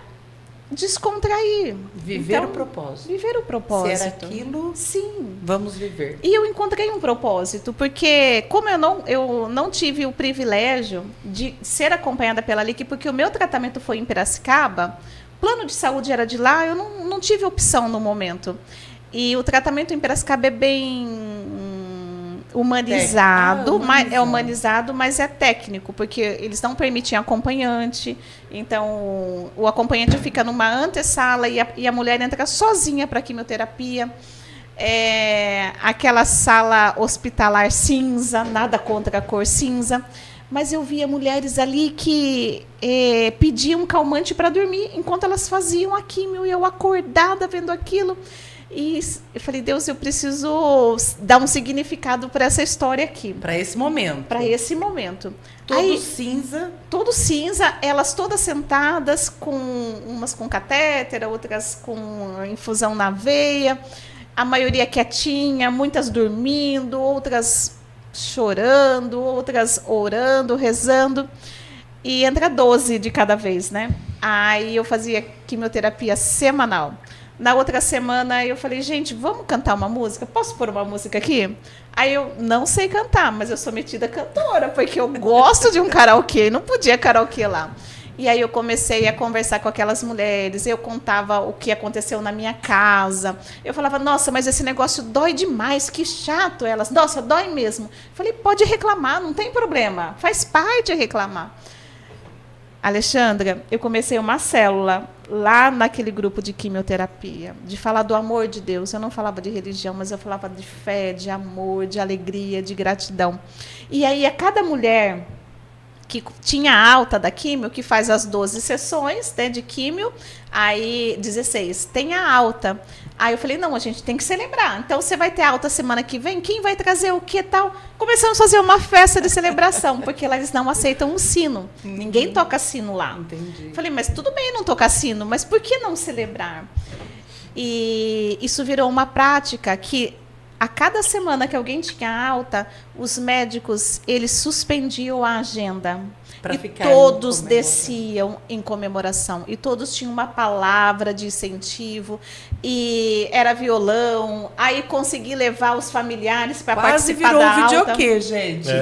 descontrair. Viver então, o propósito. Viver o propósito. Se era aquilo, sim, vamos viver. E eu encontrei um propósito, porque como eu não tive o privilégio de ser acompanhada pela Alic, porque o meu tratamento foi em Piracicaba, o plano de saúde era de lá, eu não tive opção no momento. E o tratamento em Piracicaba é bem humanizado, humanizado, mas é técnico, porque eles não permitem acompanhante. Então, o acompanhante fica numa antessala e a mulher entra sozinha para a quimioterapia. Aquela sala hospitalar cinza, nada contra a cor cinza. Mas eu via mulheres ali que pediam calmante para dormir enquanto elas faziam a quimio, e eu acordada vendo aquilo. E eu falei, Deus, eu preciso dar um significado para essa história aqui. Para esse momento. Para esse momento. Todo cinza. Todo cinza, elas todas sentadas, umas com catéter, outras com infusão na veia, a maioria quietinha, muitas dormindo, outras chorando, outras orando, rezando. E entra 12 de cada vez, né? Aí eu fazia quimioterapia semanal. Na outra semana, eu falei, gente, vamos cantar uma música? Posso pôr uma música aqui? Aí eu não sei cantar, mas eu sou metida cantora, porque eu gosto de um karaokê, não podia karaokê lá. E aí eu comecei a conversar com aquelas mulheres, eu contava o que aconteceu na minha casa. Eu falava, nossa, mas esse negócio dói demais, que chato. Elas, nossa, dói mesmo. Eu falei, pode reclamar, não tem problema, faz parte reclamar. Alexandra, eu comecei uma célula lá naquele grupo de quimioterapia, de falar do amor de Deus. Eu não falava de religião, mas eu falava de fé, de amor, de alegria, de gratidão. E aí, a cada mulher que tinha alta da químio, que faz as 12 sessões, né, de químio, aí 16, tem a alta. Aí eu falei, não, a gente tem que celebrar. Então, você vai ter alta semana que vem? Quem vai trazer o que tal? Começamos a fazer uma festa de celebração, porque lá eles não aceitam o sino. Ninguém toca sino lá. Entendi. Falei, mas tudo bem não tocar sino, mas por que não celebrar? E isso virou uma prática que, a cada semana que alguém tinha alta, os médicos, eles suspendiam a agenda. Pra e ficar todos desciam em comemoração. E todos tinham uma palavra de incentivo. E era violão. Aí consegui levar os familiares para participar da alta. Quase virou um videokê, gente.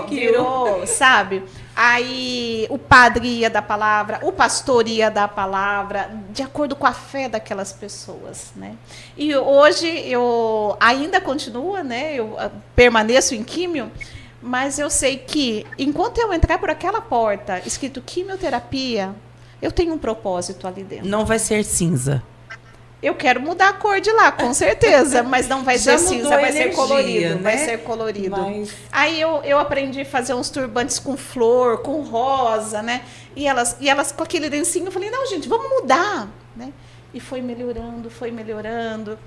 Virou, sabe? Aí o padre ia dar palavra, o pastor ia dar palavra, de acordo com a fé daquelas pessoas, né? E hoje eu ainda continuo, né? Eu permaneço em químio, mas eu sei que enquanto eu entrar por aquela porta escrito quimioterapia, eu tenho um propósito ali dentro. Não vai ser cinza. Eu quero mudar a cor de lá, com certeza, mas não vai Já ser mudou cinza, a vai ser energia, colorido, né? vai ser colorido. Mas- Aí eu aprendi a fazer uns turbantes com flor, com rosa, né? E elas com aquele lencinho, eu falei, não, gente, vamos mudar, né? E foi melhorando, foi melhorando.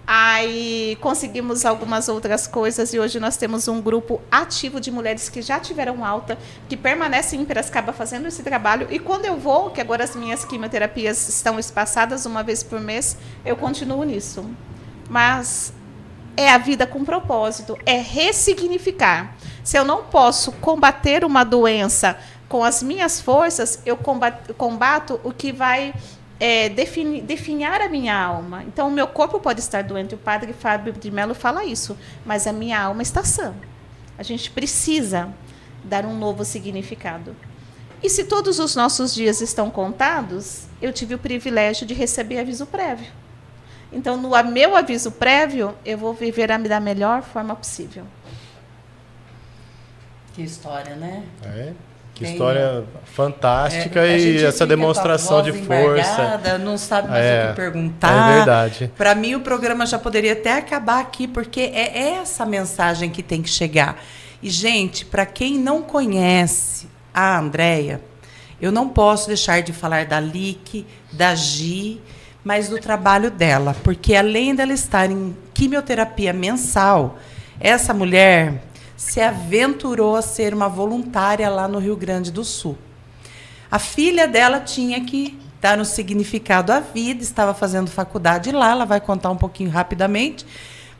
Aí conseguimos algumas outras coisas e hoje nós temos um grupo ativo de mulheres que já tiveram alta, que permanecem em Piracicaba fazendo esse trabalho. E quando eu vou, que agora as minhas quimioterapias estão espaçadas uma vez por mês, eu continuo nisso. Mas é a vida com propósito, é ressignificar. Se eu não posso combater uma doença com as minhas forças, eu combato o que vai definhar a minha alma. Então, o meu corpo pode estar doente, o padre Fábio de Mello fala isso, mas a minha alma está sã. A gente precisa dar um novo significado. E se todos os nossos dias estão contados, eu tive o privilégio de receber aviso prévio. Então, no meu aviso prévio, eu vou viver da melhor forma possível. Que história, né? Que Tem, história fantástica a e gente essa fica demonstração com a de voz força. embargada, não sabe mais o que perguntar. É verdade. Para mim, o programa já poderia até acabar aqui, porque é essa mensagem que tem que chegar. E, gente, para quem não conhece a Andréia, eu não posso deixar de falar da Lic, da Gi, mas do trabalho dela, porque além dela estar em quimioterapia mensal, essa mulher se aventurou a ser uma voluntária lá no Rio Grande do Sul. A filha dela tinha que dar um significado à vida, estava fazendo faculdade lá, ela vai contar um pouquinho rapidamente,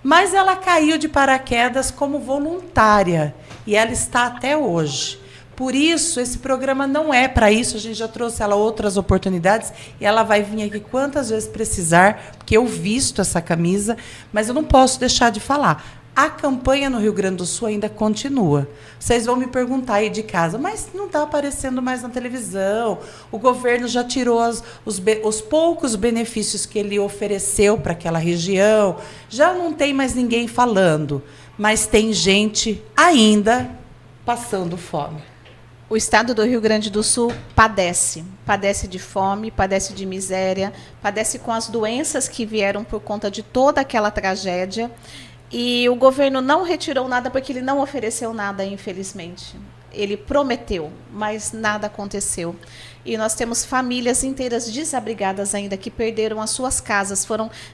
mas ela caiu de paraquedas como voluntária e ela está até hoje. Por isso, esse programa não é para isso, a gente já trouxe ela outras oportunidades e ela vai vir aqui quantas vezes precisar, porque eu visto essa camisa, mas eu não posso deixar de falar. A campanha no Rio Grande do Sul ainda continua. Vocês vão me perguntar aí de casa, mas não está aparecendo mais na televisão, o governo já tirou os poucos benefícios que ele ofereceu para aquela região, já não tem mais ninguém falando, mas tem gente ainda passando fome. O estado do Rio Grande do Sul padece de fome, padece de miséria, padece com as doenças que vieram por conta de toda aquela tragédia. E o governo não retirou nada porque ele não ofereceu nada, infelizmente. Ele prometeu, mas nada aconteceu. E nós temos famílias inteiras desabrigadas ainda, que perderam as suas casas,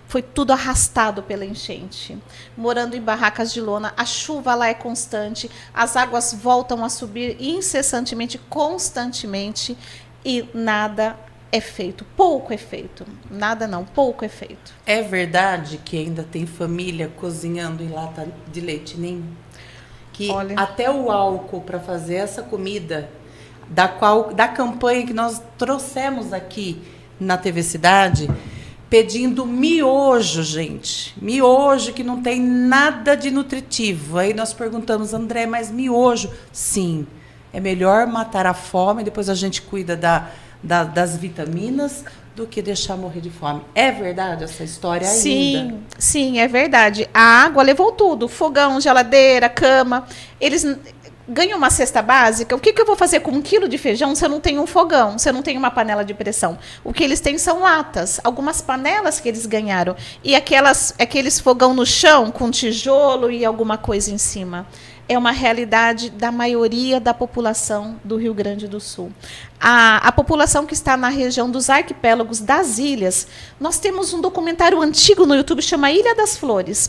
foi tudo arrastado pela enchente. Morando em barracas de lona, a chuva lá é constante, as águas voltam a subir incessantemente, constantemente, e nada é feito, pouco é feito. Nada não, pouco é feito. É verdade que ainda tem família cozinhando em lata de leite ninho? Que Olha, até o álcool para fazer essa comida, da campanha que nós trouxemos aqui na TV Cidade, pedindo miojo, gente. Miojo que não tem nada de nutritivo. Aí nós perguntamos, André, mas miojo? Sim, é melhor matar a fome, depois a gente cuida das vitaminas, do que deixar morrer de fome. É verdade essa história ainda? Sim, é verdade. A água levou tudo, fogão, geladeira, cama. Eles ganham uma cesta básica. O que eu vou fazer com 1 quilo de feijão se eu não tenho um fogão, se eu não tenho uma panela de pressão? O que eles têm são latas, algumas panelas que eles ganharam. E aqueles fogão no chão, com tijolo e alguma coisa em cima. É uma realidade da maioria da população do Rio Grande do Sul. A população que está na região dos arquipélagos das ilhas, nós temos um documentário antigo no YouTube, chama Ilha das Flores.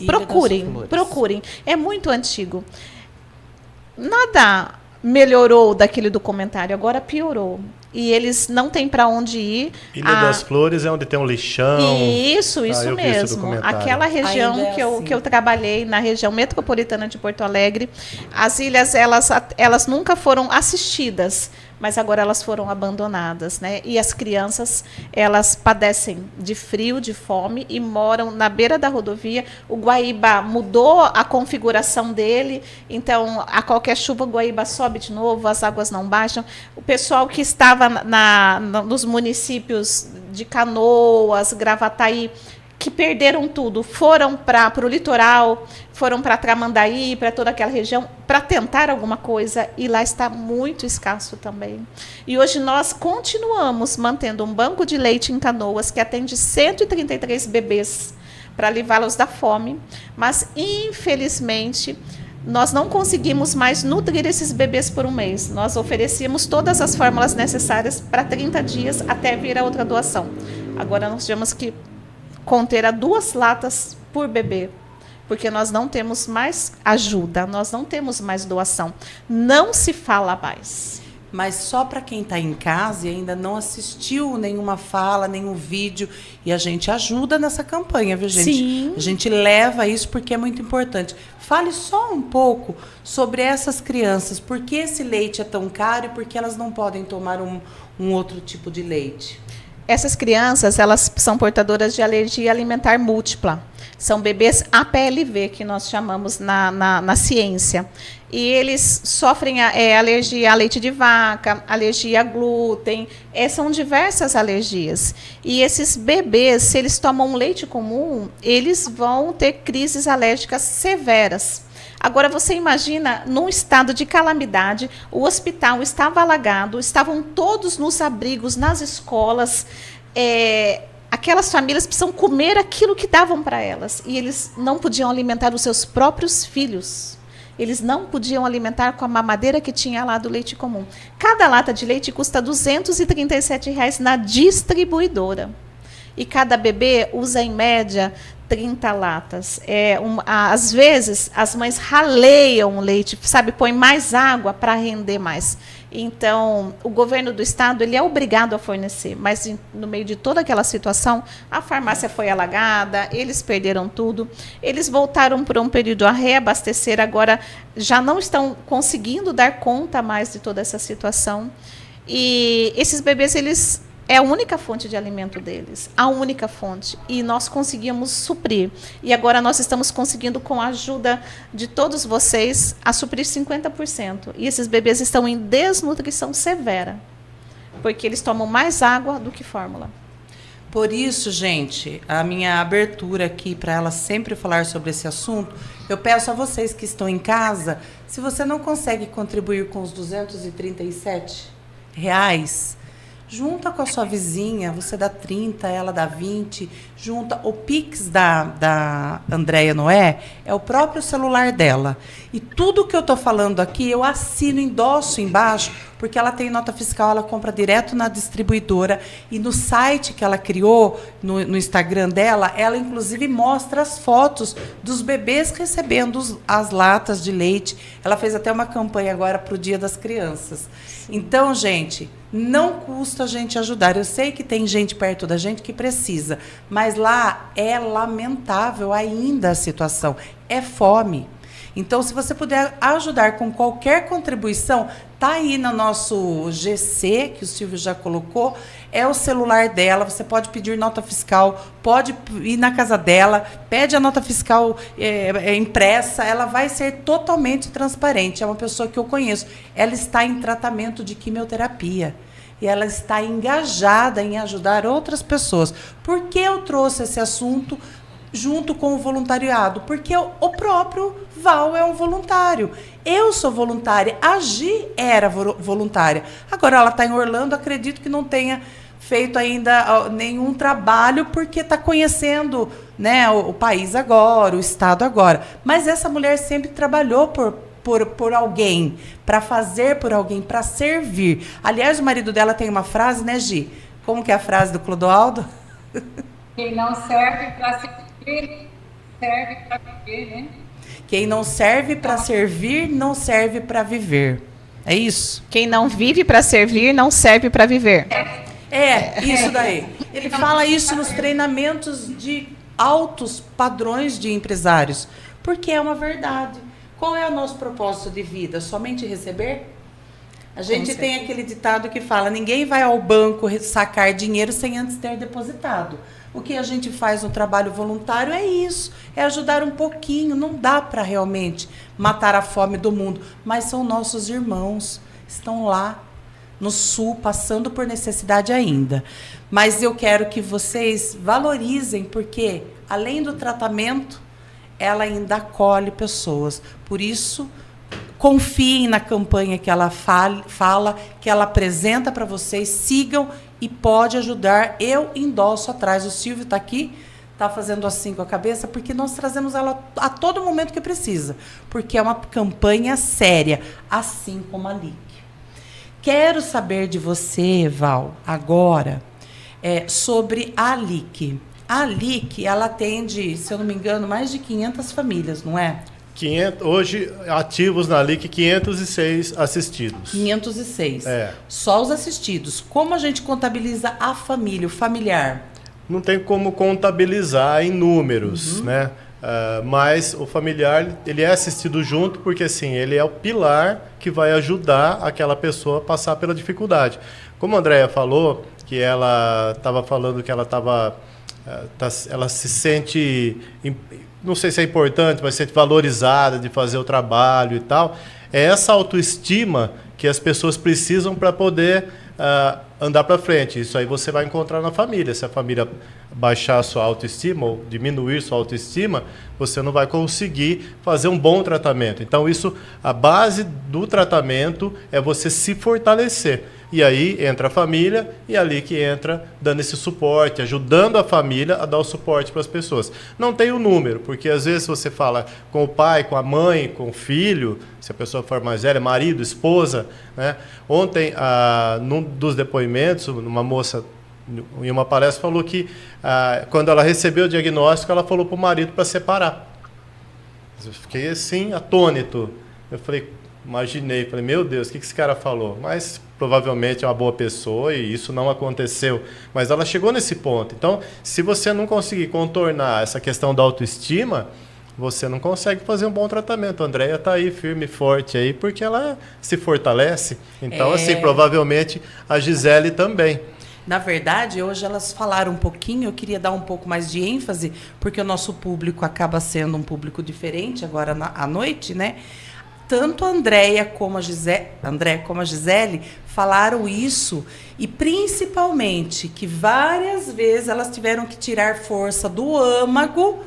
Procurem. É muito antigo. Nada melhorou daquele documentário, agora piorou. E eles não têm para onde ir. Ilha das Flores é onde tem um lixão. Isso eu vi esse mesmo. documentário. Aquela região Ainda é assim. que eu trabalhei, na região metropolitana de Porto Alegre, as ilhas elas nunca foram assistidas, mas agora elas foram abandonadas, né? E as crianças, elas padecem de frio, de fome e moram na beira da rodovia. O Guaíba mudou a configuração dele, então a qualquer chuva o Guaíba sobe de novo, as águas não baixam. O pessoal que estava nos municípios de Canoas, Gravataí, que perderam tudo, foram para o litoral, foram para Tramandaí, para toda aquela região, para tentar alguma coisa, e lá está muito escasso também. E hoje nós continuamos mantendo um banco de leite em Canoas, que atende 133 bebês, para livrá-los da fome, mas, infelizmente, nós não conseguimos mais nutrir esses bebês por um mês. Nós oferecíamos todas as fórmulas necessárias para 30 dias até vir a outra doação. Agora nós tivemos que conter a 2 latas por bebê, porque nós não temos mais ajuda, nós não temos mais doação. Não se fala mais. Mas só para quem está em casa e ainda não assistiu nenhuma fala, nenhum vídeo, e a gente ajuda nessa campanha, viu, gente? Sim. A gente leva isso porque é muito importante. Fale só um pouco sobre essas crianças, por que esse leite é tão caro e por que elas não podem tomar um outro tipo de leite? Essas crianças, elas são portadoras de alergia alimentar múltipla. São bebês APLV, que nós chamamos na ciência. E eles sofrem alergia a leite de vaca, alergia a glúten, são diversas alergias. E esses bebês, se eles tomam leite comum, eles vão ter crises alérgicas severas. Agora, você imagina, num estado de calamidade, o hospital estava alagado, estavam todos nos abrigos, nas escolas, aquelas famílias precisam comer aquilo que davam para elas, e eles não podiam alimentar os seus próprios filhos. Eles não podiam alimentar com a mamadeira que tinha lá do leite comum. Cada lata de leite custa R$ 237 na distribuidora. E cada bebê usa, em média, 30 latas. Às vezes, as mães raleiam o leite, sabe, põem mais água para render mais. Então, o governo do estado ele é obrigado a fornecer, mas no meio de toda aquela situação, a farmácia foi alagada, eles perderam tudo, eles voltaram por um período a reabastecer, agora já não estão conseguindo dar conta mais de toda essa situação. E esses bebês, eles é a única fonte de alimento deles, a única fonte. E nós conseguimos suprir. E agora nós estamos conseguindo, com a ajuda de todos vocês, a suprir 50%. E esses bebês estão em desnutrição severa, porque eles tomam mais água do que fórmula. Por isso, gente, a minha abertura aqui para ela sempre falar sobre esse assunto, eu peço a vocês que estão em casa, se você não consegue contribuir com os R$237, junta com a sua vizinha, você dá 30, ela dá 20, junta. O Pix da Andréia Noé é o próprio celular dela. E tudo que eu estou falando aqui, eu assino, endosso embaixo, porque ela tem nota fiscal, ela compra direto na distribuidora. E no site que ela criou, no Instagram dela, ela inclusive mostra as fotos dos bebês recebendo as latas de leite. Ela fez até uma campanha agora para o Dia das Crianças. Então, gente, não custa a gente ajudar. Eu sei que tem gente perto da gente que precisa, mas lá é lamentável ainda a situação. É fome. Então, se você puder ajudar com qualquer contribuição, tá aí no nosso GC, que o Silvio já colocou, é o celular dela, você pode pedir nota fiscal, pode ir na casa dela, pede a nota fiscal impressa, ela vai ser totalmente transparente. É uma pessoa que eu conheço, ela está em tratamento de quimioterapia. E ela está engajada em ajudar outras pessoas. Por que eu trouxe esse assunto junto com o voluntariado? Porque o próprio Val é um voluntário. Eu sou voluntária. A Gi era voluntária. Agora ela está em Orlando, acredito que não tenha feito ainda nenhum trabalho, porque está conhecendo, né, o país agora, o estado agora. Mas essa mulher sempre trabalhou por alguém, para fazer por alguém, para servir. Aliás, o marido dela tem uma frase, né, Gi? Como que é a frase do Clodoaldo? Quem não serve para servir, serve para viver, né? Quem não serve para servir, não serve para viver. É isso? Quem não vive para servir, não serve para viver. Isso daí. Ele fala isso nos treinamentos de altos padrões de empresários, porque é uma verdade. Qual é o nosso propósito de vida? Somente receber? A gente tem aquele ditado que fala, ninguém vai ao banco sacar dinheiro sem antes ter depositado. O que a gente faz no trabalho voluntário é isso, é ajudar um pouquinho. Não dá para realmente matar a fome do mundo, mas são nossos irmãos, estão lá, no Sul, passando por necessidade ainda. Mas eu quero que vocês valorizem, porque, além do tratamento, ela ainda acolhe pessoas. Por isso, confiem na campanha que ela fala, que ela apresenta para vocês, sigam e pode ajudar. Eu endosso atrás. O Silvio está aqui, está fazendo assim com a cabeça, porque nós trazemos ela a todo momento que precisa, porque é uma campanha séria, assim como a LIC. Quero saber de você, Val, agora, sobre a LIC. A LIC, ela atende, se eu não me engano, mais de 500 famílias, não é? Hoje, ativos na LIC, 506 assistidos. 506. Só os assistidos. Como a gente contabiliza a família, o familiar? Não tem como contabilizar em números, né? Mas o familiar, ele é assistido junto porque, assim, ele é o pilar que vai ajudar aquela pessoa a passar pela dificuldade. Como a Andréia falou, que ela estava falando que ela ela se sente, não sei se é importante, mas se sente valorizada de fazer o trabalho e tal. É essa autoestima que as pessoas precisam para poder andar para frente. Isso aí você vai encontrar na família. Se a família baixar a sua autoestima ou diminuir sua autoestima, você não vai conseguir fazer um bom tratamento. Então, a base do tratamento é você se fortalecer. E aí entra a família e ali que entra dando esse suporte, ajudando a família a dar o suporte para as pessoas. Não tem o número, porque às vezes você fala com o pai, com a mãe, com o filho, se a pessoa for mais velha, marido, esposa, né? Ontem, num dos depoimentos, uma moça em uma palestra falou que quando ela recebeu o diagnóstico, ela falou para o marido para separar. Eu fiquei assim, atônito. Eu imaginei, meu Deus, o que esse cara falou? Mas provavelmente é uma boa pessoa e isso não aconteceu. Mas ela chegou nesse ponto. Então, se você não conseguir contornar essa questão da autoestima, você não consegue fazer um bom tratamento. A Andréia está aí firme e forte aí porque ela se fortalece. Então, assim, provavelmente a Gisele também. Na verdade, hoje elas falaram um pouquinho, eu queria dar um pouco mais de ênfase, porque o nosso público acaba sendo um público diferente agora à noite, né? Tanto a Andréia como a Gisele falaram isso, e principalmente que várias vezes elas tiveram que tirar força do âmago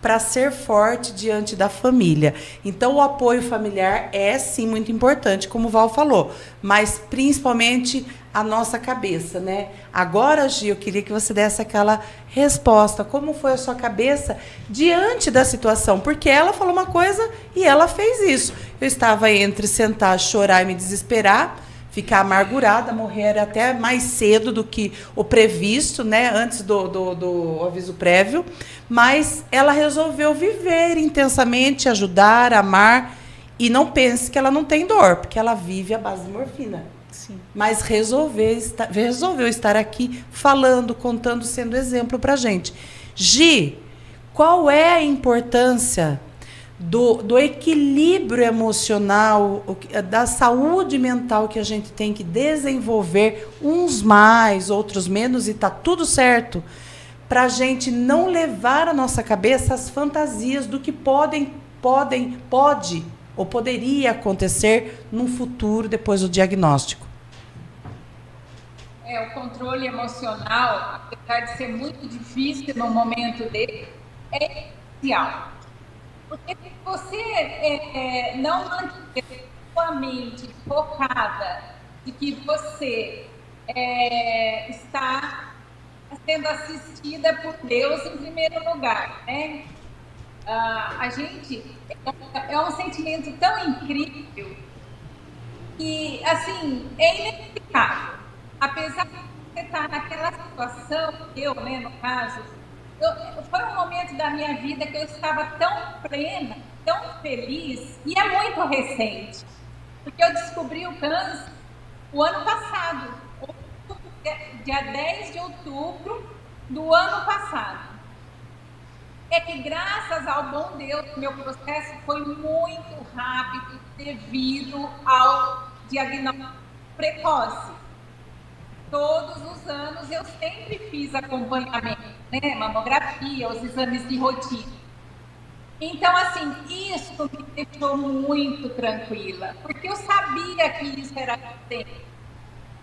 para ser forte diante da família. Então, o apoio familiar é, sim, muito importante, como o Val falou, mas principalmente a nossa cabeça, né? Agora, Gi, eu queria que você desse aquela resposta. Como foi a sua cabeça diante da situação? Porque ela falou uma coisa e ela fez isso. Eu estava entre sentar, chorar e me desesperar, ficar amargurada, morrer até mais cedo do que o previsto, né, antes do aviso prévio, mas ela resolveu viver intensamente, ajudar, amar, e não pense que ela não tem dor, porque ela vive à base de morfina. Sim. Mas resolveu estar aqui falando, contando, sendo exemplo para a gente. Gi, qual é a importância do equilíbrio emocional, da saúde mental que a gente tem que desenvolver, uns mais, outros menos, e está tudo certo, para a gente não levar a nossa cabeça às fantasias do que pode ou poderia acontecer num futuro depois do diagnóstico. O controle emocional, apesar de ser muito difícil no momento dele, é essencial. Porque se você não mantiver sua mente focada de que você está sendo assistida por Deus em primeiro lugar, né? A gente é um sentimento tão incrível que, assim, é inexplicável. Apesar de você estar naquela situação, né, no caso, foi um momento da minha vida que eu estava tão plena, tão feliz, e é muito recente, porque eu descobri o câncer o ano passado, dia 10 de outubro do ano passado. É que, graças ao bom Deus, meu processo foi muito rápido devido ao diagnóstico precoce. Todos os anos eu sempre fiz acompanhamento, né? Mamografia, os exames de rotina. Então, assim, isso me deixou muito tranquila, porque eu sabia que isso era tempo.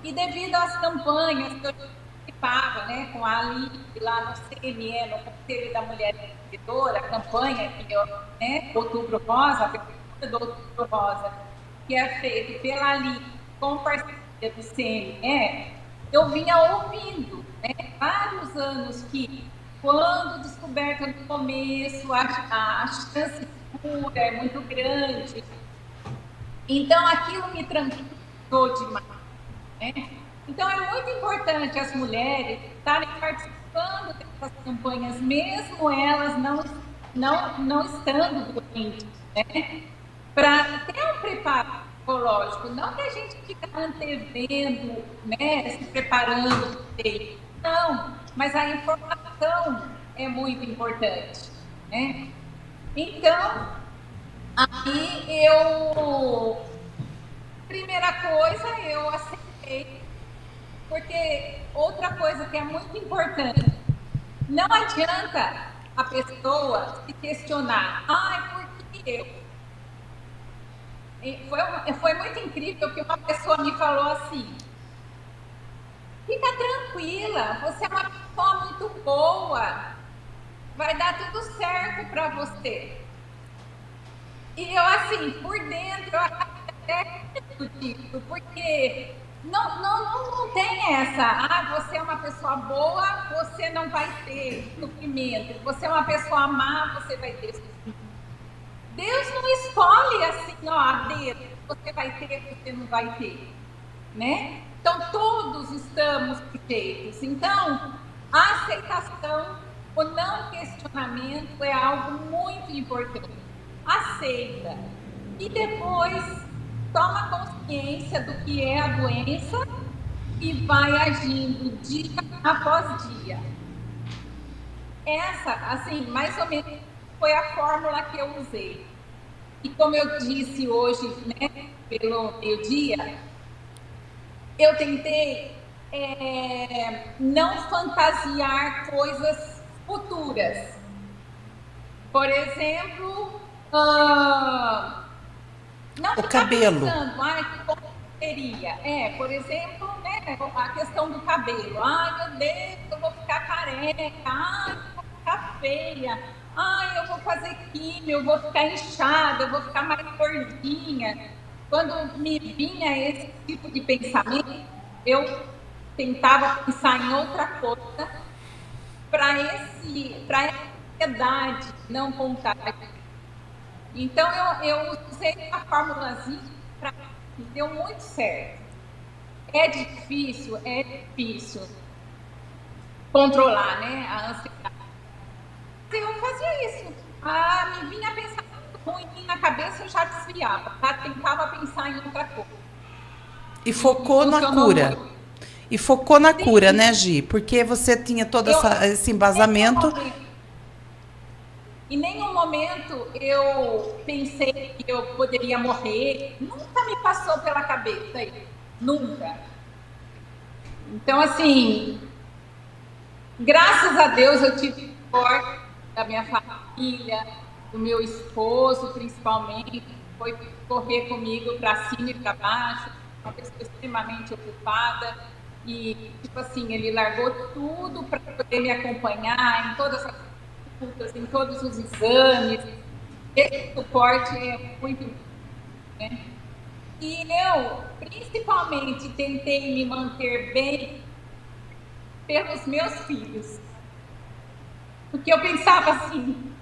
E devido às campanhas que eu participava, né, com a Alice lá no CME, no Conselho da Mulher Empreendedora, a campanha que eu, né, Outubro Rosa, a pergunta do Outubro Rosa, que é feito pela Alice com parceria do CME, eu vinha ouvindo, né, vários anos que, quando descoberta no começo, a chance de cura é muito grande. Então, aquilo me tranquilizou demais, né? Então, é muito importante as mulheres estarem participando dessas campanhas, mesmo elas não estando doentes, né? Para ter um preparo psicológico, não que a gente fique antevendo, né, se preparando, não, mas a informação é muito importante, né? Então, aí primeira coisa, eu aceitei, porque outra coisa que é muito importante, não adianta a pessoa se questionar, por que eu? Foi muito incrível que uma pessoa me falou assim, fica tranquila, você é uma pessoa muito boa, vai dar tudo certo para você. E eu, assim, por dentro, eu até disso, porque não tem essa, você é uma pessoa boa, você não vai ter sofrimento, você é uma pessoa má, você vai ter sofrimento. Deus não escolhe assim, dedo, você vai ter, você não vai ter, né? Então, todos estamos sujeitos. Então, a aceitação, o não questionamento é algo muito importante. Aceita. E depois, toma consciência do que é a doença e vai agindo dia após dia. Essa, assim, mais ou menos, foi a fórmula que eu usei. E como eu disse hoje, né, pelo meio-dia, eu tentei não fantasiar coisas futuras. Por exemplo, não o cabelo. Pensando, como seria? Por exemplo, né, a questão do cabelo. Meu Deus, eu vou ficar careca. Eu vou ficar feia. Eu vou fazer químio, eu vou ficar inchada, eu vou ficar mais gordinha. Quando me vinha esse tipo de pensamento, eu tentava pensar em outra coisa para essa ansiedade não contar. Então, eu usei a formulazinha para mim, deu muito certo. É difícil controlar, né, a ansiedade. Eu fazia isso. Me vinha pensamento ruim na cabeça, eu já desviava, tentava pensar em outra coisa. E focou na cura. Muito. E focou na cura, né, Gi? Porque você tinha todo esse embasamento. Em nenhum momento eu pensei que eu poderia morrer. Nunca me passou pela cabeça isso. Nunca. Então, assim, graças a Deus eu tive suporte da minha família, do meu esposo, principalmente, foi correr comigo para cima e para baixo, uma pessoa extremamente ocupada, e, tipo assim, ele largou tudo para poder me acompanhar em todas as consultas, em todos os exames. Esse suporte é muito importante, né? E eu, principalmente, tentei me manter bem pelos meus filhos. Porque eu pensava assim,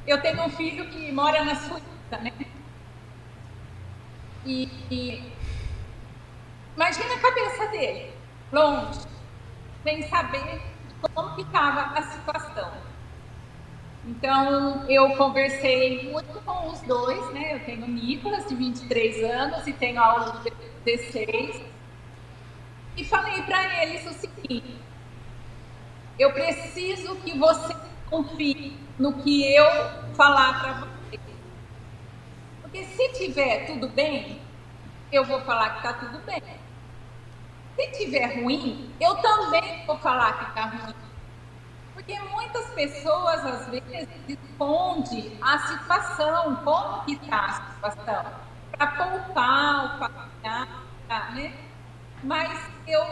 eu tenho um filho que mora na Suíça, né? E imagina a cabeça dele, longe, sem saber como que estava a situação. Então, eu conversei muito com os dois, né? Eu tenho o Nicolas, de 23 anos, e tenho a Aula de 16. E falei para eles o seguinte, eu preciso que você confie no que eu falar para você. Porque se tiver tudo bem, eu vou falar que está tudo bem. Se tiver ruim, eu também vou falar que está ruim. Porque muitas pessoas, às vezes, escondem a situação, como que está a situação, para poupar o familiar, né? mas eu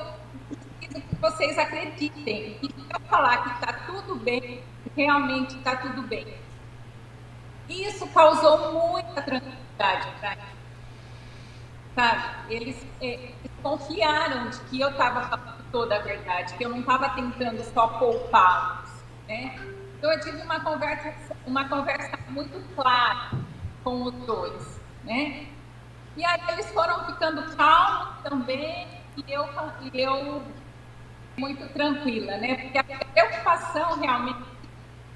preciso que vocês acreditem. E se eu falar que está tudo bem, realmente está tudo bem. Isso causou muita tranquilidade para mim. Sabe? Eles confiaram de que eu estava falando toda a verdade, que eu não estava tentando só poupá-los, né? Então, eu tive uma conversa muito clara com os dois, né? E aí eles foram ficando calmos também, e eu muito tranquila, né? Porque a preocupação realmente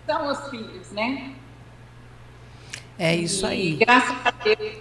são os filhos, né? É isso aí. E, graças a Deus.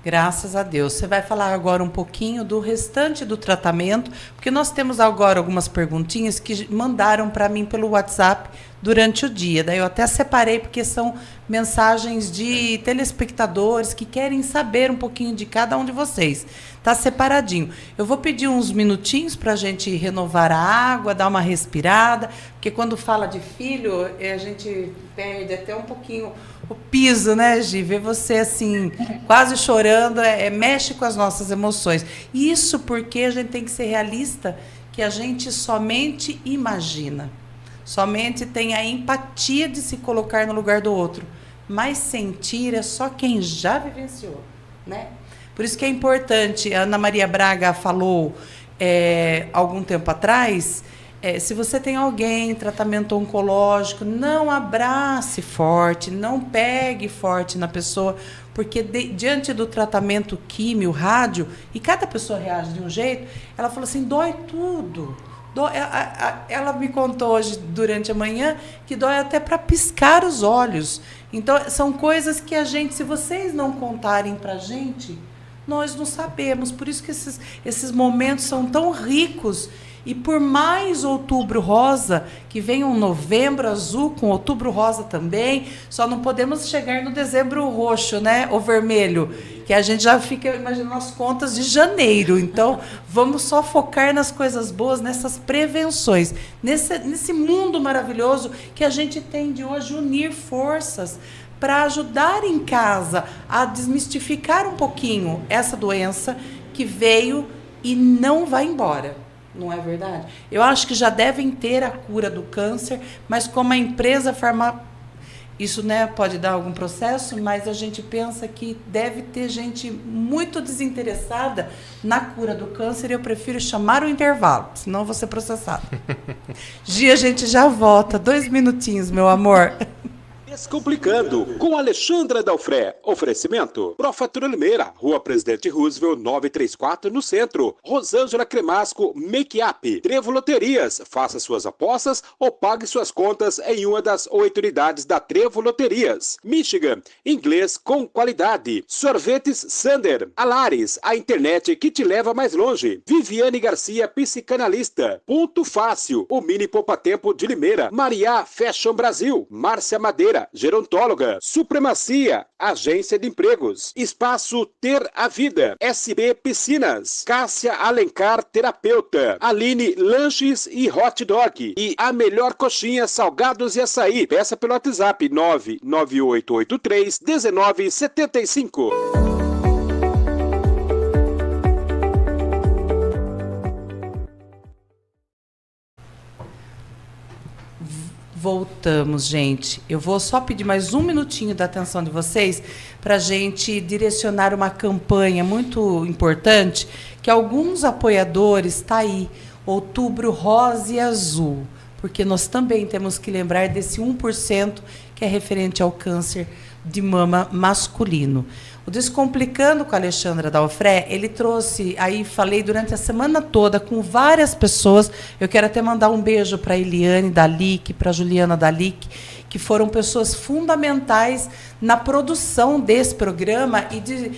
Graças a Deus. Você vai falar agora um pouquinho do restante do tratamento, porque nós temos agora algumas perguntinhas que mandaram para mim pelo WhatsApp durante o dia. Daí eu até separei, porque são mensagens de telespectadores que querem saber um pouquinho de cada um de vocês. Está separadinho. Eu vou pedir uns minutinhos para a gente renovar a água, dar uma respirada, porque quando fala de filho, a gente perde até um pouquinho o piso, né, Gi? Ver você assim, quase chorando, mexe com as nossas emoções. Isso porque a gente tem que ser realista, que a gente somente imagina. Somente tem a empatia de se colocar no lugar do outro. Mas sentir é só quem já vivenciou, né? Por isso que é importante, a Ana Maria Braga falou algum tempo atrás, se você tem alguém em tratamento oncológico, não abrace forte, não pegue forte na pessoa, porque diante do tratamento químio, rádio, e cada pessoa reage de um jeito, ela falou assim, dói tudo. Ela me contou hoje, durante a manhã, que dói até para piscar os olhos. Então, são coisas que a gente, se vocês não contarem para a gente, nós não sabemos. Por isso que esses momentos são tão ricos. E por mais Outubro Rosa, que vem um Novembro Azul com Outubro Rosa também, só não podemos chegar no Dezembro Roxo, né? Ou Vermelho, que a gente já fica imaginando as contas de janeiro. Então, vamos só focar nas coisas boas, nessas prevenções, nesse mundo maravilhoso que a gente tem de hoje, unir forças para ajudar em casa a desmistificar um pouquinho essa doença que veio e não vai embora. Não é verdade? Eu acho que já devem ter a cura do câncer, mas como a empresa isso, né, pode dar algum processo, mas a gente pensa que deve ter gente muito desinteressada na cura do câncer, e eu prefiro chamar o intervalo, senão eu vou ser processada. Gia, a gente já volta. 2 minutinhos, meu amor. Descomplicando, com Alexandra Dalfré. Oferecimento: Profatura Limeira, Rua Presidente Roosevelt, 934, no centro. Rosângela Cremasco, Make-up. Trevo Loterias, faça suas apostas ou pague suas contas em uma das 8 unidades da Trevo Loterias. Michigan, inglês com qualidade. Sorvetes Sander. Alares, a internet que te leva mais longe. Viviane Garcia, psicanalista. Ponto Fácil, o mini poupatempo de Limeira. Maria Fashion Brasil. Márcia Madeira, gerontóloga. Supremacia, agência de empregos. Espaço Ter a Vida. SB Piscinas. Cássia Alencar, terapeuta. Aline Lanches e Hot Dog. E a melhor coxinha, salgados e açaí. Peça pelo WhatsApp 99883-1975. Voltamos, gente. Eu vou só pedir mais um minutinho da atenção de vocês para a gente direcionar uma campanha muito importante, que alguns apoiadores está aí, Outubro Rosa e Azul, porque nós também temos que lembrar desse 1% que é referente ao câncer de mama masculino. O Descomplicando com a Alexandra Dalfré, ele trouxe, aí falei durante a semana toda com várias pessoas, eu quero até mandar um beijo para a Eliane Dalic, para a Juliana Dalic, que foram pessoas fundamentais na produção desse programa e de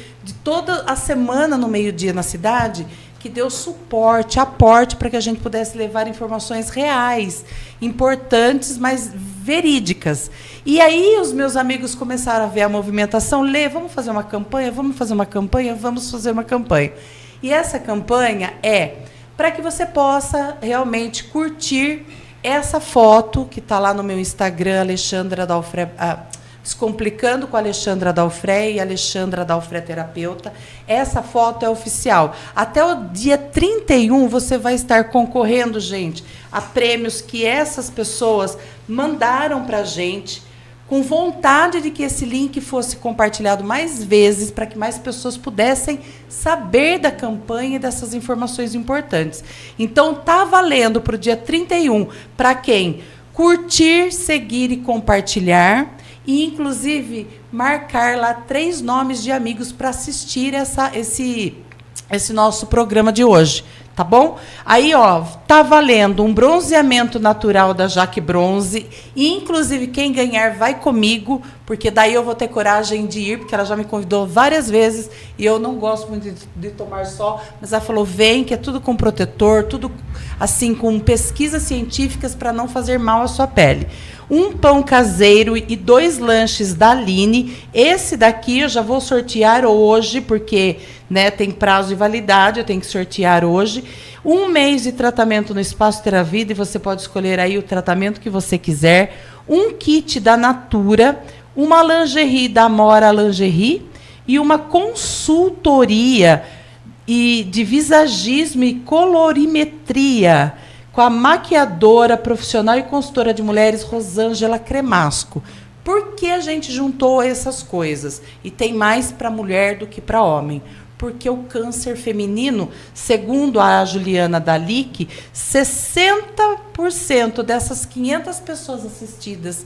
toda a semana no meio-dia na cidade, que deu suporte, aporte para que a gente pudesse levar informações reais, importantes, mas verídicas. E aí os meus amigos começaram a ver a movimentação, vamos fazer uma campanha, vamos fazer uma campanha, vamos fazer uma campanha. E essa campanha é para que você possa realmente curtir essa foto que está lá no meu Instagram, Alexandra Dalfré, Descomplicando com a Alexandra Dalfré e a Alexandra Dalfré terapeuta. Essa foto é oficial. Até o dia 31 você vai estar concorrendo, gente, a prêmios que essas pessoas mandaram para a gente, com vontade de que esse link fosse compartilhado mais vezes, para que mais pessoas pudessem saber da campanha e dessas informações importantes. Então, tá valendo para o dia 31, para quem curtir, seguir e compartilhar, e, inclusive, marcar lá 3 nomes de amigos para assistir esse nosso programa de hoje. Tá bom? Aí, ó, tá valendo um bronzeamento natural da Jaque Bronze. E, inclusive, quem ganhar vai comigo, porque daí eu vou ter coragem de ir, porque ela já me convidou várias vezes e eu não gosto muito de tomar sol, mas ela falou, vem, que é tudo com protetor, tudo assim, com pesquisas científicas para não fazer mal à sua pele. Um pão caseiro e 2 lanches da Aline. Esse daqui eu já vou sortear hoje, porque, né, tem prazo de validade, eu tenho que sortear hoje. 1 mês de tratamento no Espaço Teravida, e você pode escolher aí o tratamento que você quiser. Um kit da Natura, uma lingerie da Amora Lingerie e uma consultoria de visagismo e colorimetria com a maquiadora profissional e consultora de mulheres Rosângela Cremasco. Por que a gente juntou essas coisas? E tem mais para mulher do que para homem. Porque o câncer feminino, segundo a Juliana Dalic, 60% dessas 500 pessoas assistidas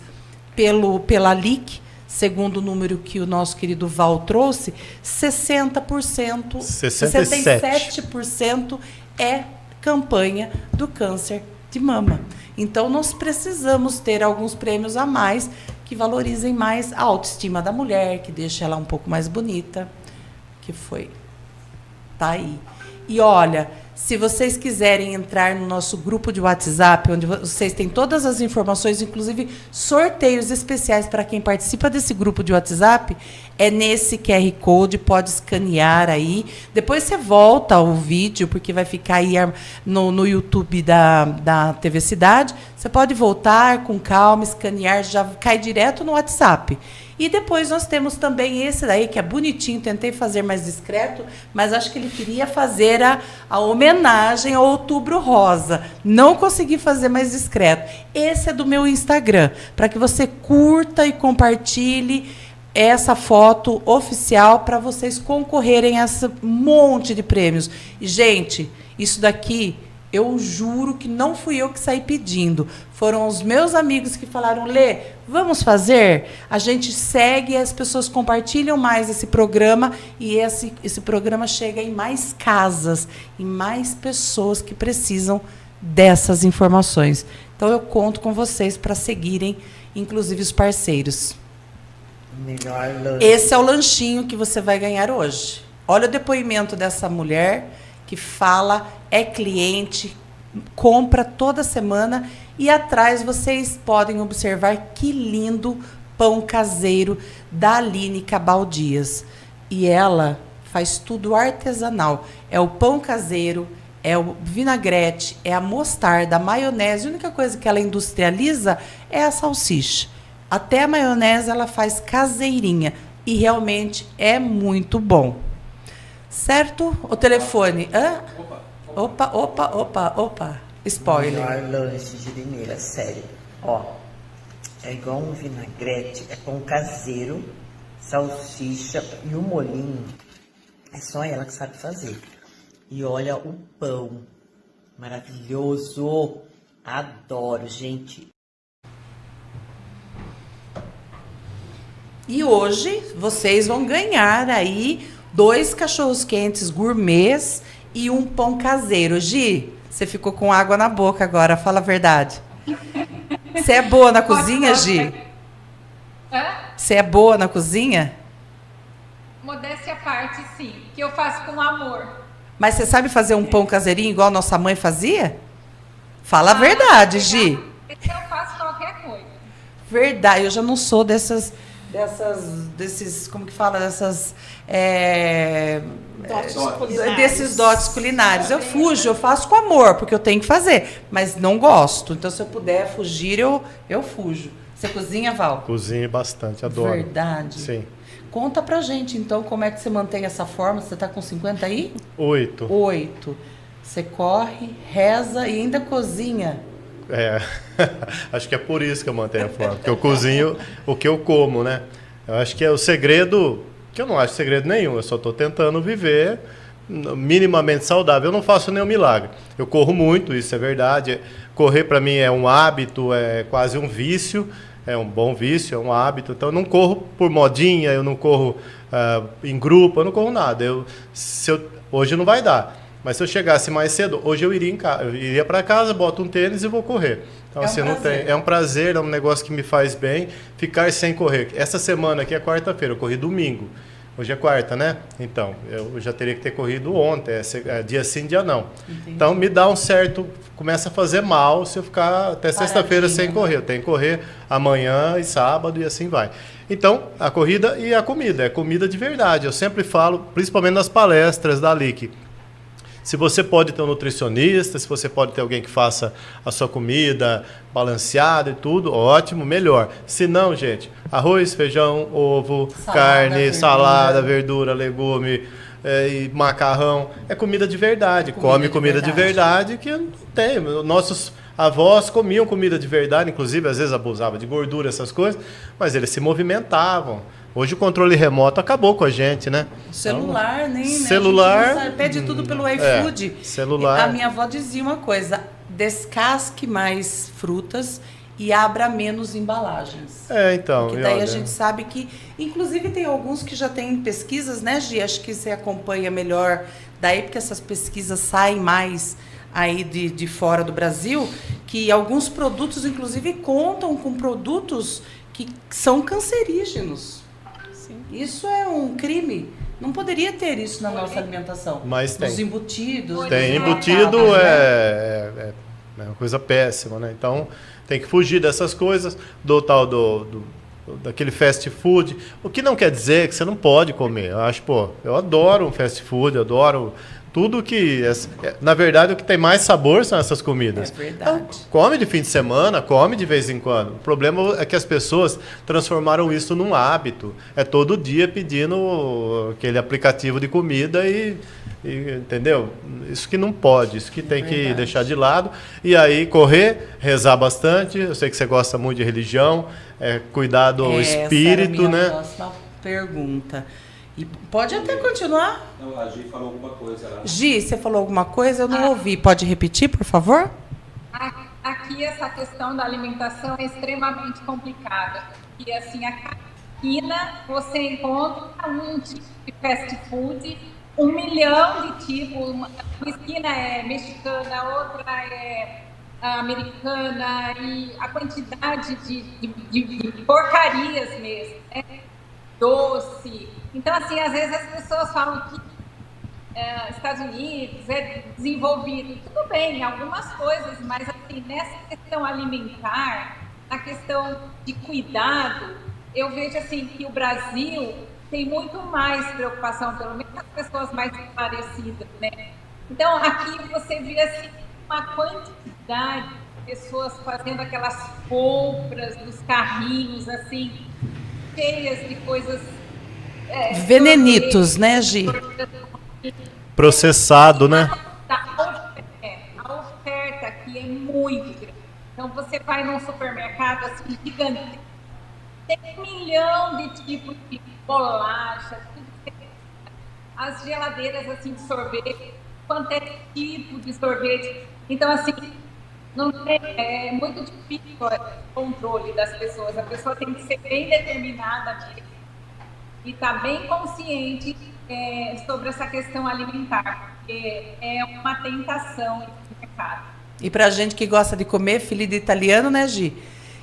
pela LIC, segundo o número que o nosso querido Val trouxe, 67% é campanha do câncer de mama. Então, nós precisamos ter alguns prêmios a mais que valorizem mais a autoestima da mulher, que deixe ela um pouco mais bonita, que foi. Tá aí. E olha, se vocês quiserem entrar no nosso grupo de WhatsApp, onde vocês têm todas as informações, inclusive sorteios especiais para quem participa desse grupo de WhatsApp, é nesse QR Code, pode escanear aí. Depois você volta ao vídeo, porque vai ficar aí no YouTube da TV Cidade. Você pode voltar com calma, escanear, já cai direto no WhatsApp. E depois nós temos também esse daí, que é bonitinho, tentei fazer mais discreto, mas acho que ele queria fazer a homenagem ao Outubro Rosa. Não consegui fazer mais discreto. Esse é do meu Instagram, para que você curta e compartilhe essa foto oficial para vocês concorrerem a esse monte de prêmios. E, gente, isso daqui, eu juro que não fui eu que saí pedindo. Foram os meus amigos que falaram, Lê, vamos fazer? A gente segue, as pessoas compartilham mais esse programa e esse programa chega em mais casas, em mais pessoas que precisam dessas informações. Então, eu conto com vocês para seguirem, inclusive os parceiros. Melhor lanche. Esse é o lanchinho que você vai ganhar hoje. Olha o depoimento dessa mulher que fala, é cliente, compra toda semana, e atrás vocês podem observar que lindo pão caseiro da Aline Cabal Dias. E ela faz tudo artesanal. É o pão caseiro, é o vinagrete, é a mostarda, a maionese. A única coisa que ela industrializa é a salsicha. Até a maionese ela faz caseirinha. E realmente é muito bom. Certo? O telefone. Hã? Opa. Spoiler. Melhor lanche de Limeira, sério. Ó, é igual um vinagrete, é pão caseiro, salsicha e o molinho. É só ela que sabe fazer. E olha o pão. Maravilhoso. Adoro, gente. E hoje vocês vão ganhar aí 2 cachorros-quentes gourmets e um pão caseiro. Gi, você ficou com água na boca agora, fala a verdade. Você é boa na cozinha, Gi? Você é boa na cozinha? Modéstia à parte, sim, que eu faço com amor. Mas você sabe fazer um pão caseirinho igual nossa mãe fazia? Fala a verdade, Gi. Eu faço qualquer coisa. Verdade, eu já não sou desses, como que fala, culinários. desses dotes culinários. Eu fujo, eu faço com amor, porque eu tenho que fazer, mas não gosto. Então, se eu puder fugir, eu fujo. Você cozinha, Val? Cozinho bastante, adoro. Verdade. Sim. Conta pra gente, então, como é que você mantém essa forma? Você tá com 50 aí? 8. 8. Você corre, reza e ainda cozinha. Acho que é por isso que eu mantenho a forma, porque eu cozinho o que eu como, né? Eu acho que é o segredo, que eu não acho segredo nenhum, eu só estou tentando viver minimamente saudável. Eu não faço nenhum milagre. Eu corro muito, isso é verdade. Correr para mim é um hábito, é quase um vício, é um bom vício, é um hábito. Então eu não corro por modinha, eu não corro em grupo, eu não corro nada. Hoje não vai dar. Mas se eu chegasse mais cedo, hoje eu iria para casa, boto um tênis e vou correr. Então, assim, é um prazer, é um negócio que me faz bem ficar sem correr. Essa semana aqui é quarta-feira, eu corri domingo. Hoje é quarta, né? Então, eu já teria que ter corrido ontem, dia sim, dia não. Entendi. Então, me dá um certo... Começa a fazer mal se eu ficar até sexta-feira sem correr. Eu tenho que correr amanhã e sábado e assim vai. Então, a corrida e a comida. É comida de verdade. Eu sempre falo, principalmente nas palestras da LIC. Se você pode ter um nutricionista, se você pode ter alguém que faça a sua comida balanceada e tudo, ótimo, melhor. Se não, gente, arroz, feijão, ovo, carne, salada, verdura, legume e macarrão. É comida de verdade. Come comida de verdade que não tem. Nossos avós comiam comida de verdade, inclusive às vezes abusavam de gordura, essas coisas, mas eles se movimentavam. Hoje o controle remoto acabou com a gente, né? O celular, nem, né? Celular, pede tudo pelo iFood. Celular. A minha avó dizia uma coisa: descasque mais frutas e abra menos embalagens. Então. Porque daí a gente sabe que, inclusive tem alguns que já têm pesquisas, né, Gi? Acho que você acompanha melhor daí, porque essas pesquisas saem mais aí de fora do Brasil, que alguns produtos, inclusive, contam com produtos que são cancerígenos. Isso é um crime. Não poderia ter isso na nossa alimentação. Mas tem. Os embutidos. Tem. Embutido é uma coisa péssima, né? Então, tem que fugir dessas coisas, daquele fast food. O que não quer dizer que você não pode comer. Eu acho, eu adoro um fast food, adoro tudo que... Na verdade, o que tem mais sabor são essas comidas. É verdade. Então, come de fim de semana, come de vez em quando. O problema é que as pessoas transformaram isso num hábito. É todo dia pedindo aquele aplicativo de comida e entendeu? Isso que não pode, isso que tem que deixar de lado. E aí, correr, rezar bastante. Eu sei que você gosta muito de religião, cuidar do espírito, essa era a minha né? próxima pergunta. E pode até continuar. Não, a Gi falou alguma coisa lá. Gi, você falou alguma coisa? Eu não ouvi. Pode repetir, por favor? Aqui essa questão da alimentação é extremamente complicada. E assim, a cada esquina você encontra um tipo de fast food, 1 milhão de tipos. Uma esquina é mexicana, outra é americana, e a quantidade de porcarias mesmo, né? Doce. Então, assim, às vezes as pessoas falam que Estados Unidos é desenvolvido. Tudo bem, algumas coisas, mas assim, nessa questão alimentar, na questão de cuidado, eu vejo assim que o Brasil tem muito mais preocupação, pelo menos as pessoas mais esclarecidas, né? Então, aqui você vê assim, uma quantidade de pessoas fazendo aquelas compras dos carrinhos, assim, cheias de coisas... venenitos, né, Gi? Processado, né? A oferta aqui é muito grande. Então, você vai num supermercado assim, gigante, tem 1 milhão de tipos de bolacha, as geladeiras assim, de sorvete, quanto é tipo de sorvete. Então, assim, não tem, é muito difícil o controle das pessoas. A pessoa tem que ser bem determinada mesmo e estar bem consciente sobre essa questão alimentar, porque é uma tentação no mercado. E pra gente que gosta de comer, filho de italiano, né, Gi?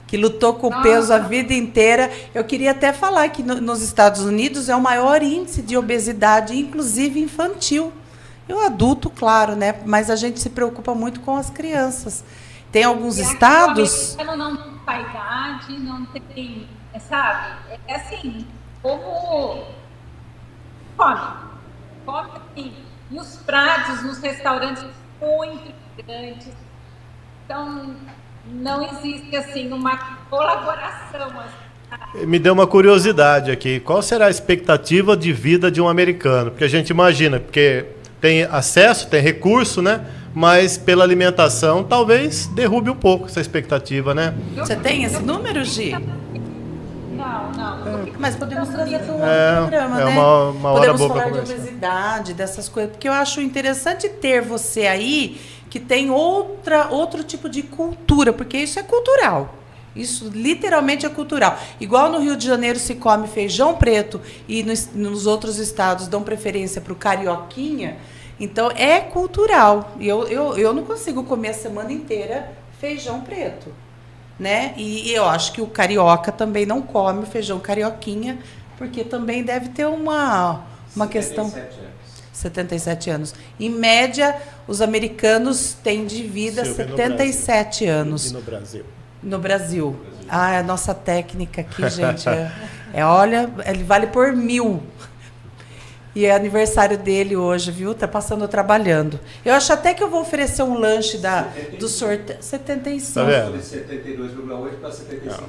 Que lutou com o peso a vida inteira. Eu queria até falar que nos Estados Unidos é o maior índice de obesidade, inclusive infantil. E o adulto, claro, né? Mas a gente se preocupa muito com as crianças. Tem alguns E aqui estados... o americano não tem paisagem, não tem, sabe? É assim, como come assim. E os pratos nos restaurantes muito grandes. Então, não existe assim uma colaboração. Assim. Me deu uma curiosidade aqui. Qual será a expectativa de vida de um americano? Porque a gente imagina, porque tem acesso, tem recurso, né? Mas pela alimentação, talvez derrube um pouco essa expectativa, né? Você tem esse número, Gi? Não. Mas podemos trazer para um outro programa, né? Uma hora podemos boa falar para de conversar. obesidade, dessas coisas, porque eu acho interessante ter você aí que tem outro tipo de cultura, porque isso é cultural. Isso literalmente é cultural. Igual no Rio de Janeiro se come feijão preto e nos outros estados dão preferência para o carioquinha, então é cultural. E eu não consigo comer a semana inteira feijão preto. Né? E eu acho que o carioca também não come o feijão carioquinha, porque também deve ter uma questão... 77 anos. Em média, os americanos têm de vida 77 anos. E no Brasil? No Brasil. A nossa técnica aqui, gente, olha, ele vale por 1000. E é aniversário dele hoje, viu? Tá passando trabalhando. Eu acho até que eu vou oferecer um lanche do sorteio. 75. Tá vendo? De 72,8 para 75,4.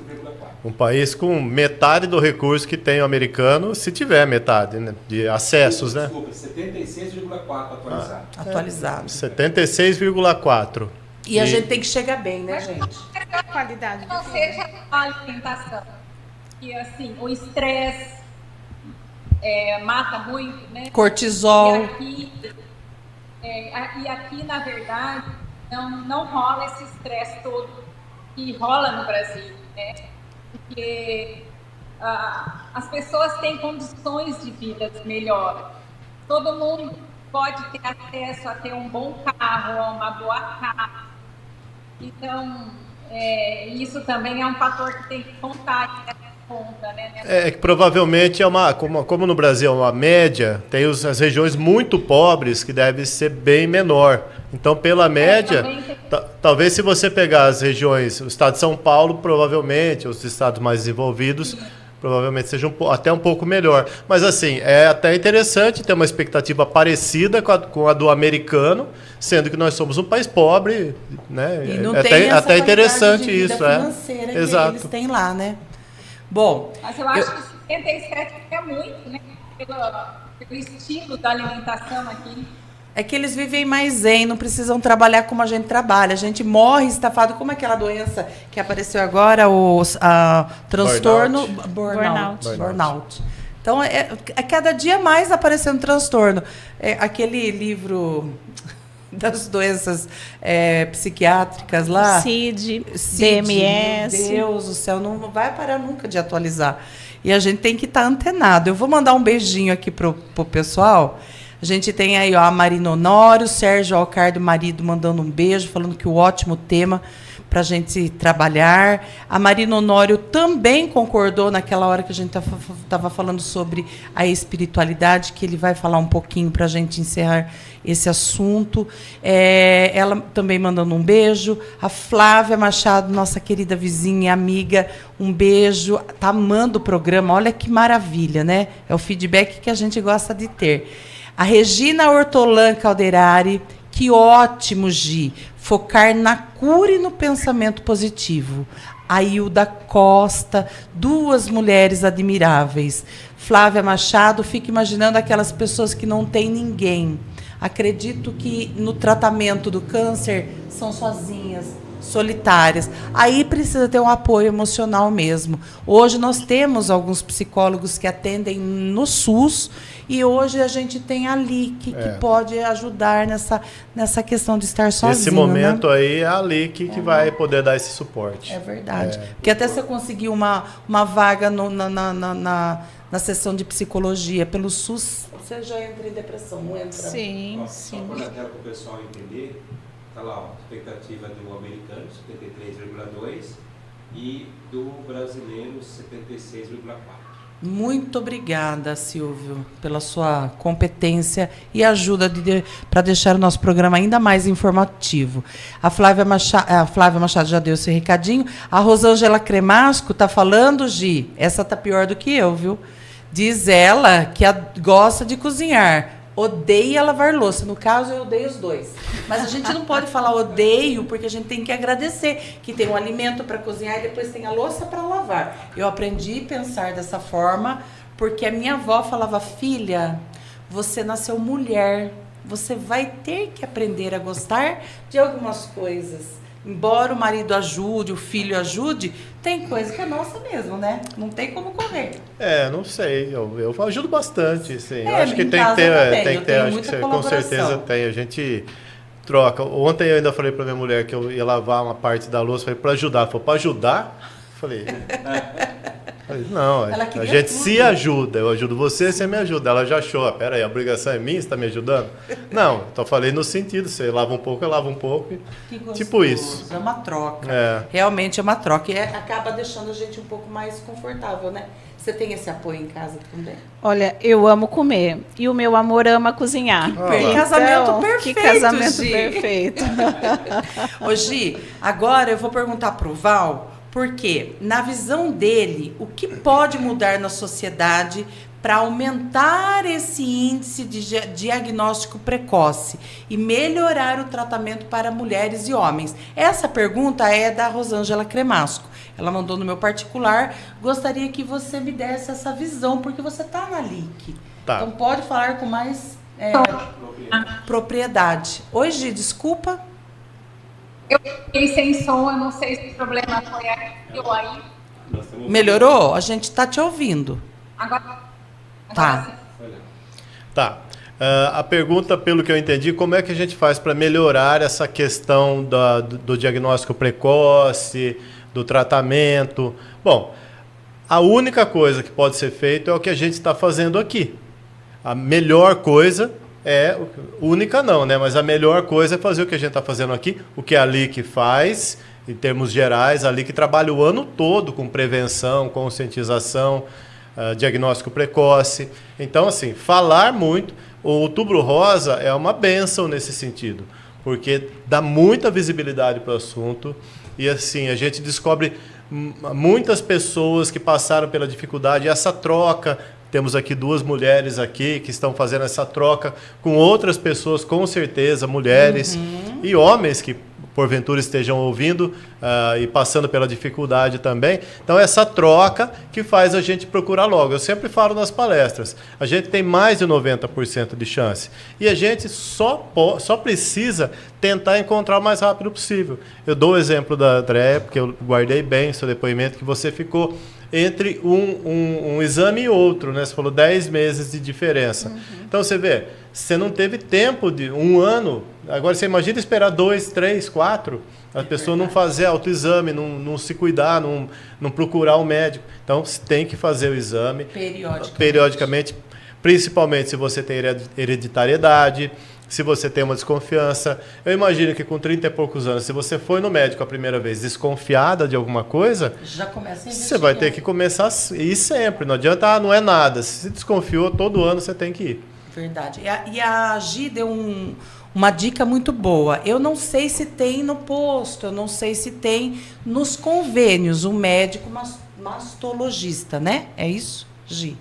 Um país com metade do recurso que tem o americano, se tiver metade, né? De acessos, né? Desculpa, 76,4 atualizado. Atualizado. 76,4. E a gente tem que chegar bem, né, gente? A qualidade. Não seja a alimentação. E assim, o estresse mata muito, né? Cortisol. E aqui, na verdade, não rola esse estresse todo que rola no Brasil, né? Porque as pessoas têm condições de vida melhores. Todo mundo pode ter acesso a ter um bom carro, a uma boa casa. Então, isso também é um fator que tem que contar nessa conta, né? Que provavelmente como no Brasil é uma média, tem as regiões muito pobres que deve ser bem menor. Então, pela média, talvez se você pegar as regiões, o estado de São Paulo, provavelmente, os estados mais desenvolvidos, provavelmente seja até um pouco melhor. Mas assim, é até interessante ter uma expectativa parecida com a do americano, sendo que nós somos um país pobre, né? E não tem essa até interessante qualidade de vida isso, financeira que Exato. eles têm lá, né? Bom, mas eu acho que 77 é muito, né? Pelo estilo da alimentação aqui. É que eles vivem mais zen, não precisam trabalhar como a gente trabalha. A gente morre estafado, como aquela doença que apareceu agora, o transtorno... Burnout. Então, cada dia mais aparecendo transtorno. Aquele livro das doenças psiquiátricas lá... CID, DMS... Deus do céu, não vai parar nunca de atualizar. E a gente tem que estar antenado. Eu vou mandar um beijinho aqui pro pessoal... A gente tem aí a Marina Honório, Sérgio Alcardo, marido, mandando um beijo, falando que o ótimo tema para a gente trabalhar. A Marina Honório também concordou naquela hora que a gente estava falando sobre a espiritualidade, que ele vai falar um pouquinho para a gente encerrar esse assunto. Ela também mandando um beijo. A Flávia Machado, nossa querida vizinha e amiga, um beijo. Está amando o programa, olha que maravilha, né? É o feedback que a gente gosta de ter. A Regina Ortolan Calderari, que ótimo, Gi. Focar na cura e no pensamento positivo. A Hilda Costa, duas mulheres admiráveis. Flávia Machado, fica imaginando aquelas pessoas que não têm ninguém. Acredito que no tratamento do câncer são sozinhas, solitárias. Aí precisa ter um apoio emocional mesmo. Hoje nós temos alguns psicólogos que atendem no SUS e hoje a gente tem a LIC que pode ajudar nessa questão de estar sozinho. Esse momento, né? Aí é a LIC que vai poder dar esse suporte. É verdade. Porque até se eu conseguir uma vaga na sessão de psicologia pelo SUS, você já entra em depressão, não entra? Sim, Só para o pessoal entender, está lá, ó, expectativa do americano, 73,2, e do brasileiro, 76,4. Muito obrigada, Silvio, pela sua competência e ajuda para deixar o nosso programa ainda mais informativo. A Flávia Machado já deu esse recadinho. A Rosângela Cremasco está falando, Gi, essa tá pior do que eu, viu? Diz ela que gosta de cozinhar, odeia lavar louça. No caso, eu odeio os dois. Mas a gente não pode falar odeio, porque a gente tem que agradecer que tem um alimento para cozinhar e depois tem a louça para lavar. Eu aprendi a pensar dessa forma, porque a minha avó falava, filha, você nasceu mulher, você vai ter que aprender a gostar de algumas coisas. Embora o marido ajude, o filho ajude, tem coisa que é nossa mesmo, né? Não tem como correr. Não sei, eu ajudo bastante, sim. Eu É, acho que em tem que casa ter, também, tem eu que ter, tenho acho que muita você, com colaboração. certeza tem. A gente troca. Ontem eu ainda falei para minha mulher que eu ia lavar uma parte da louça, falei para ajudar. Falei, para ajudar? Falei, não, Ela a queria gente tudo. se ajuda. Eu ajudo você me ajuda. Ela já achou, pera aí, a obrigação é minha, você está me ajudando? Não, então falei no sentido, você lava um pouco, eu lavo um pouco. Que gostoso. Tipo isso. É uma troca. É. Realmente é uma troca. E acaba deixando a gente um pouco mais confortável, né? Você tem esse apoio em casa também? Olha, eu amo comer e o meu amor ama cozinhar. Que casamento perfeito, Que casamento Gi. perfeito. Ô, Gi, agora eu vou perguntar pro Val, porque na visão dele, o que pode mudar na sociedade para aumentar esse índice de diagnóstico precoce e melhorar o tratamento para mulheres e homens? Essa pergunta é da Rosângela Cremasco. Ela mandou no meu particular. Gostaria que você me desse essa visão, porque você está na LIC. Tá. Então pode falar com mais propriedade. Oi, Gi, desculpa. Eu fiquei sem som, eu não sei se o problema foi aqui ou aí. Melhorou? A gente está te ouvindo. Agora Tá. sim. Tá. A pergunta, pelo que eu entendi, como é que a gente faz para melhorar essa questão do diagnóstico precoce, do tratamento? Bom, a única coisa que pode ser feito é o que a gente está fazendo aqui. A melhor coisa única não, né? Mas a melhor coisa é fazer o que a gente está fazendo aqui, o que a LIC faz, em termos gerais. A LIC trabalha o ano todo com prevenção, conscientização, diagnóstico precoce. Então, assim, falar muito. O Outubro Rosa é uma bênção nesse sentido, porque dá muita visibilidade para o assunto e, assim, a gente descobre muitas pessoas que passaram pela dificuldade. Essa troca, temos aqui 2 mulheres aqui que estão fazendo essa troca com outras pessoas, com certeza, mulheres e homens que porventura estejam ouvindo e passando pela dificuldade também. Então, essa troca que faz a gente procurar logo. Eu sempre falo nas palestras, a gente tem mais de 90% de chance. E a gente só precisa tentar encontrar o mais rápido possível. Eu dou o exemplo da Andréia, porque eu guardei bem o seu depoimento, que você ficou entre um exame e outro, né? Você falou 10 meses de diferença. Então, você vê, você não teve tempo de 1 ano. Agora, você imagina esperar 2, 3, 4, a pessoa não fazer autoexame, não se cuidar, não procurar um médico. Então, você tem que fazer o exame periodicamente, principalmente se você tem hereditariedade, se você tem uma desconfiança. Eu imagino que com 30 e poucos anos, se você foi no médico a primeira vez desconfiada de alguma coisa, Já começa a você vai ter que começar a ir sempre. Não adianta, não é nada. Se desconfiou, todo ano você tem que ir. Verdade. E a Gi deu uma dica muito boa. Eu não sei se tem no posto, eu não sei se tem nos convênios um médico mastologista, né? É isso, Gi?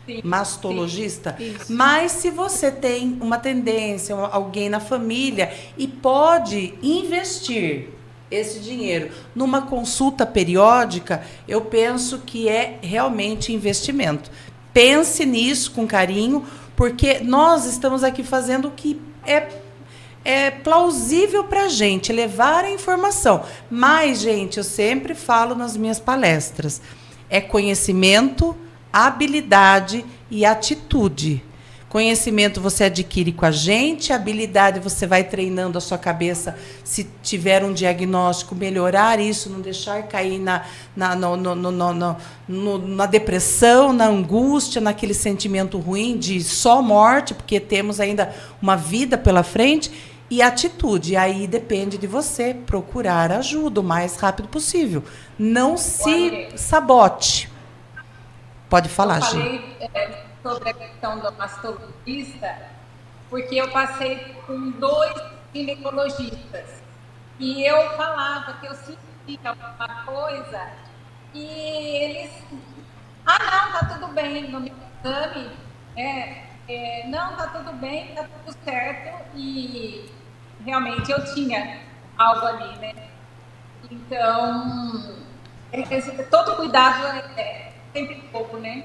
Sim, Mastologista. sim, isso. Mas se você tem uma tendência, alguém na família e pode investir esse dinheiro numa consulta periódica, eu penso que é realmente investimento. Pense nisso com carinho, porque nós estamos aqui fazendo o que é plausível para a gente, levar a informação. Mas, gente, eu sempre falo nas minhas palestras, é conhecimento, habilidade e atitude. Conhecimento você adquire com a gente, habilidade você vai treinando a sua cabeça, se tiver um diagnóstico, melhorar isso, não deixar cair na depressão, na angústia, naquele sentimento ruim de só morte, porque temos ainda uma vida pela frente, e atitude. Aí depende de você procurar ajuda o mais rápido possível. Não se sabote. Pode falar, Eu Gi. falei sobre a questão do mastologista, porque eu passei com 2 ginecologistas. E eu falava que eu sentia alguma coisa e eles... Ah, não, tá tudo bem. No meu exame, não, tá tudo bem, tá tudo certo. E realmente eu tinha algo ali, né? Então, todo cuidado é sempre pouco, né?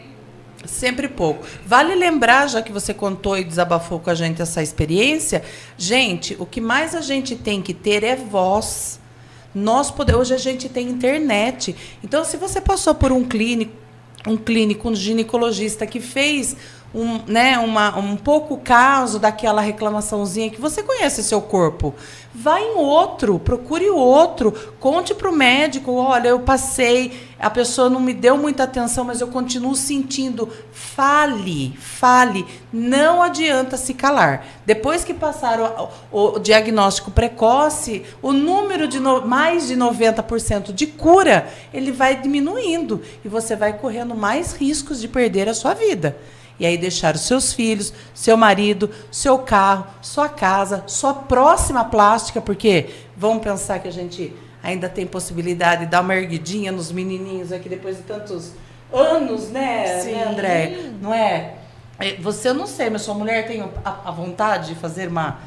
Sempre pouco. Vale lembrar, já que você contou e desabafou com a gente essa experiência, gente, o que mais a gente tem que ter é voz. Hoje a gente tem internet. Então, se você passou por um clínico, um ginecologista que fez um pouco caso daquela reclamaçãozinha que você conhece seu corpo, vai em outro, procure outro, conte para o médico, olha, eu passei, a pessoa não me deu muita atenção, mas eu continuo sentindo. Fale, não adianta se calar. Depois que passar o diagnóstico precoce, o número de mais de 90% de cura, ele vai diminuindo e você vai correndo mais riscos de perder a sua vida. E aí deixar os seus filhos, seu marido, seu carro, sua casa, sua próxima plástica, porque vamos pensar que a gente ainda tem possibilidade de dar uma erguidinha nos menininhos aqui depois de tantos anos, né, André? Não é? Você, eu não sei, mas sua mulher tem a vontade de fazer uma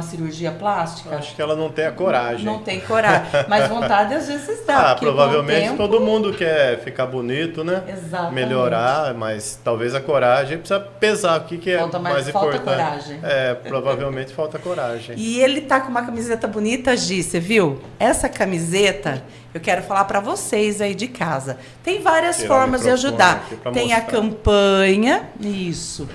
cirurgia plástica? Acho que ela não tem a coragem. Não tem coragem, mas vontade às vezes dá. Provavelmente tempo... todo mundo quer ficar bonito, né? Exatamente. Melhorar, mas talvez a coragem precisa pesar. O que é mais importante? Falta coragem. Provavelmente falta coragem. E ele tá com uma camiseta bonita, Gi, você viu? Essa camiseta, eu quero falar para vocês aí de casa. Tem várias formas de ajudar. Tem a campanha, isso.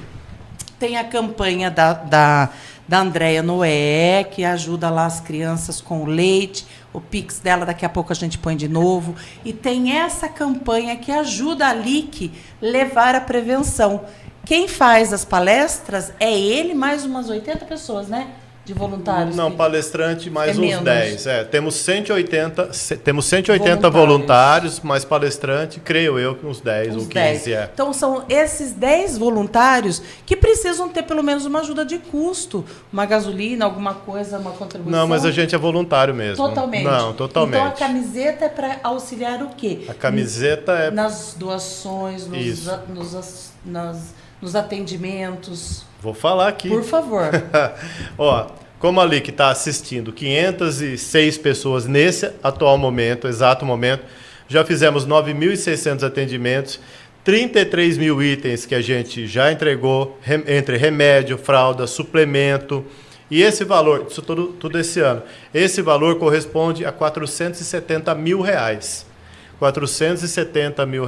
Tem a campanha da Andréia Noé, que ajuda lá as crianças com leite. O Pix dela, daqui a pouco a gente põe de novo. E tem essa campanha que ajuda a LIC levar a prevenção. Quem faz as palestras é ele, mais umas 80 pessoas, né? De voluntários. Não, palestrante mais uns menos. 10. Temos 180 voluntários, mais palestrante, creio eu que uns 10 ou 15. Então, são esses 10 voluntários que precisam ter pelo menos uma ajuda de custo, uma gasolina, alguma coisa, uma contribuição. Não, mas a gente é voluntário mesmo. Totalmente. Não, totalmente. Então, a camiseta é para auxiliar o quê? A camiseta é... Nas doações, nos atendimentos. Vou falar aqui. Por favor. Ó, como ali que está assistindo 506 pessoas nesse atual momento, exato momento, já fizemos 9.600 atendimentos, 33 mil itens que a gente já entregou, entre remédio, fralda, suplemento. E esse valor, isso tudo esse ano, esse valor corresponde a R$470 mil. R$470 mil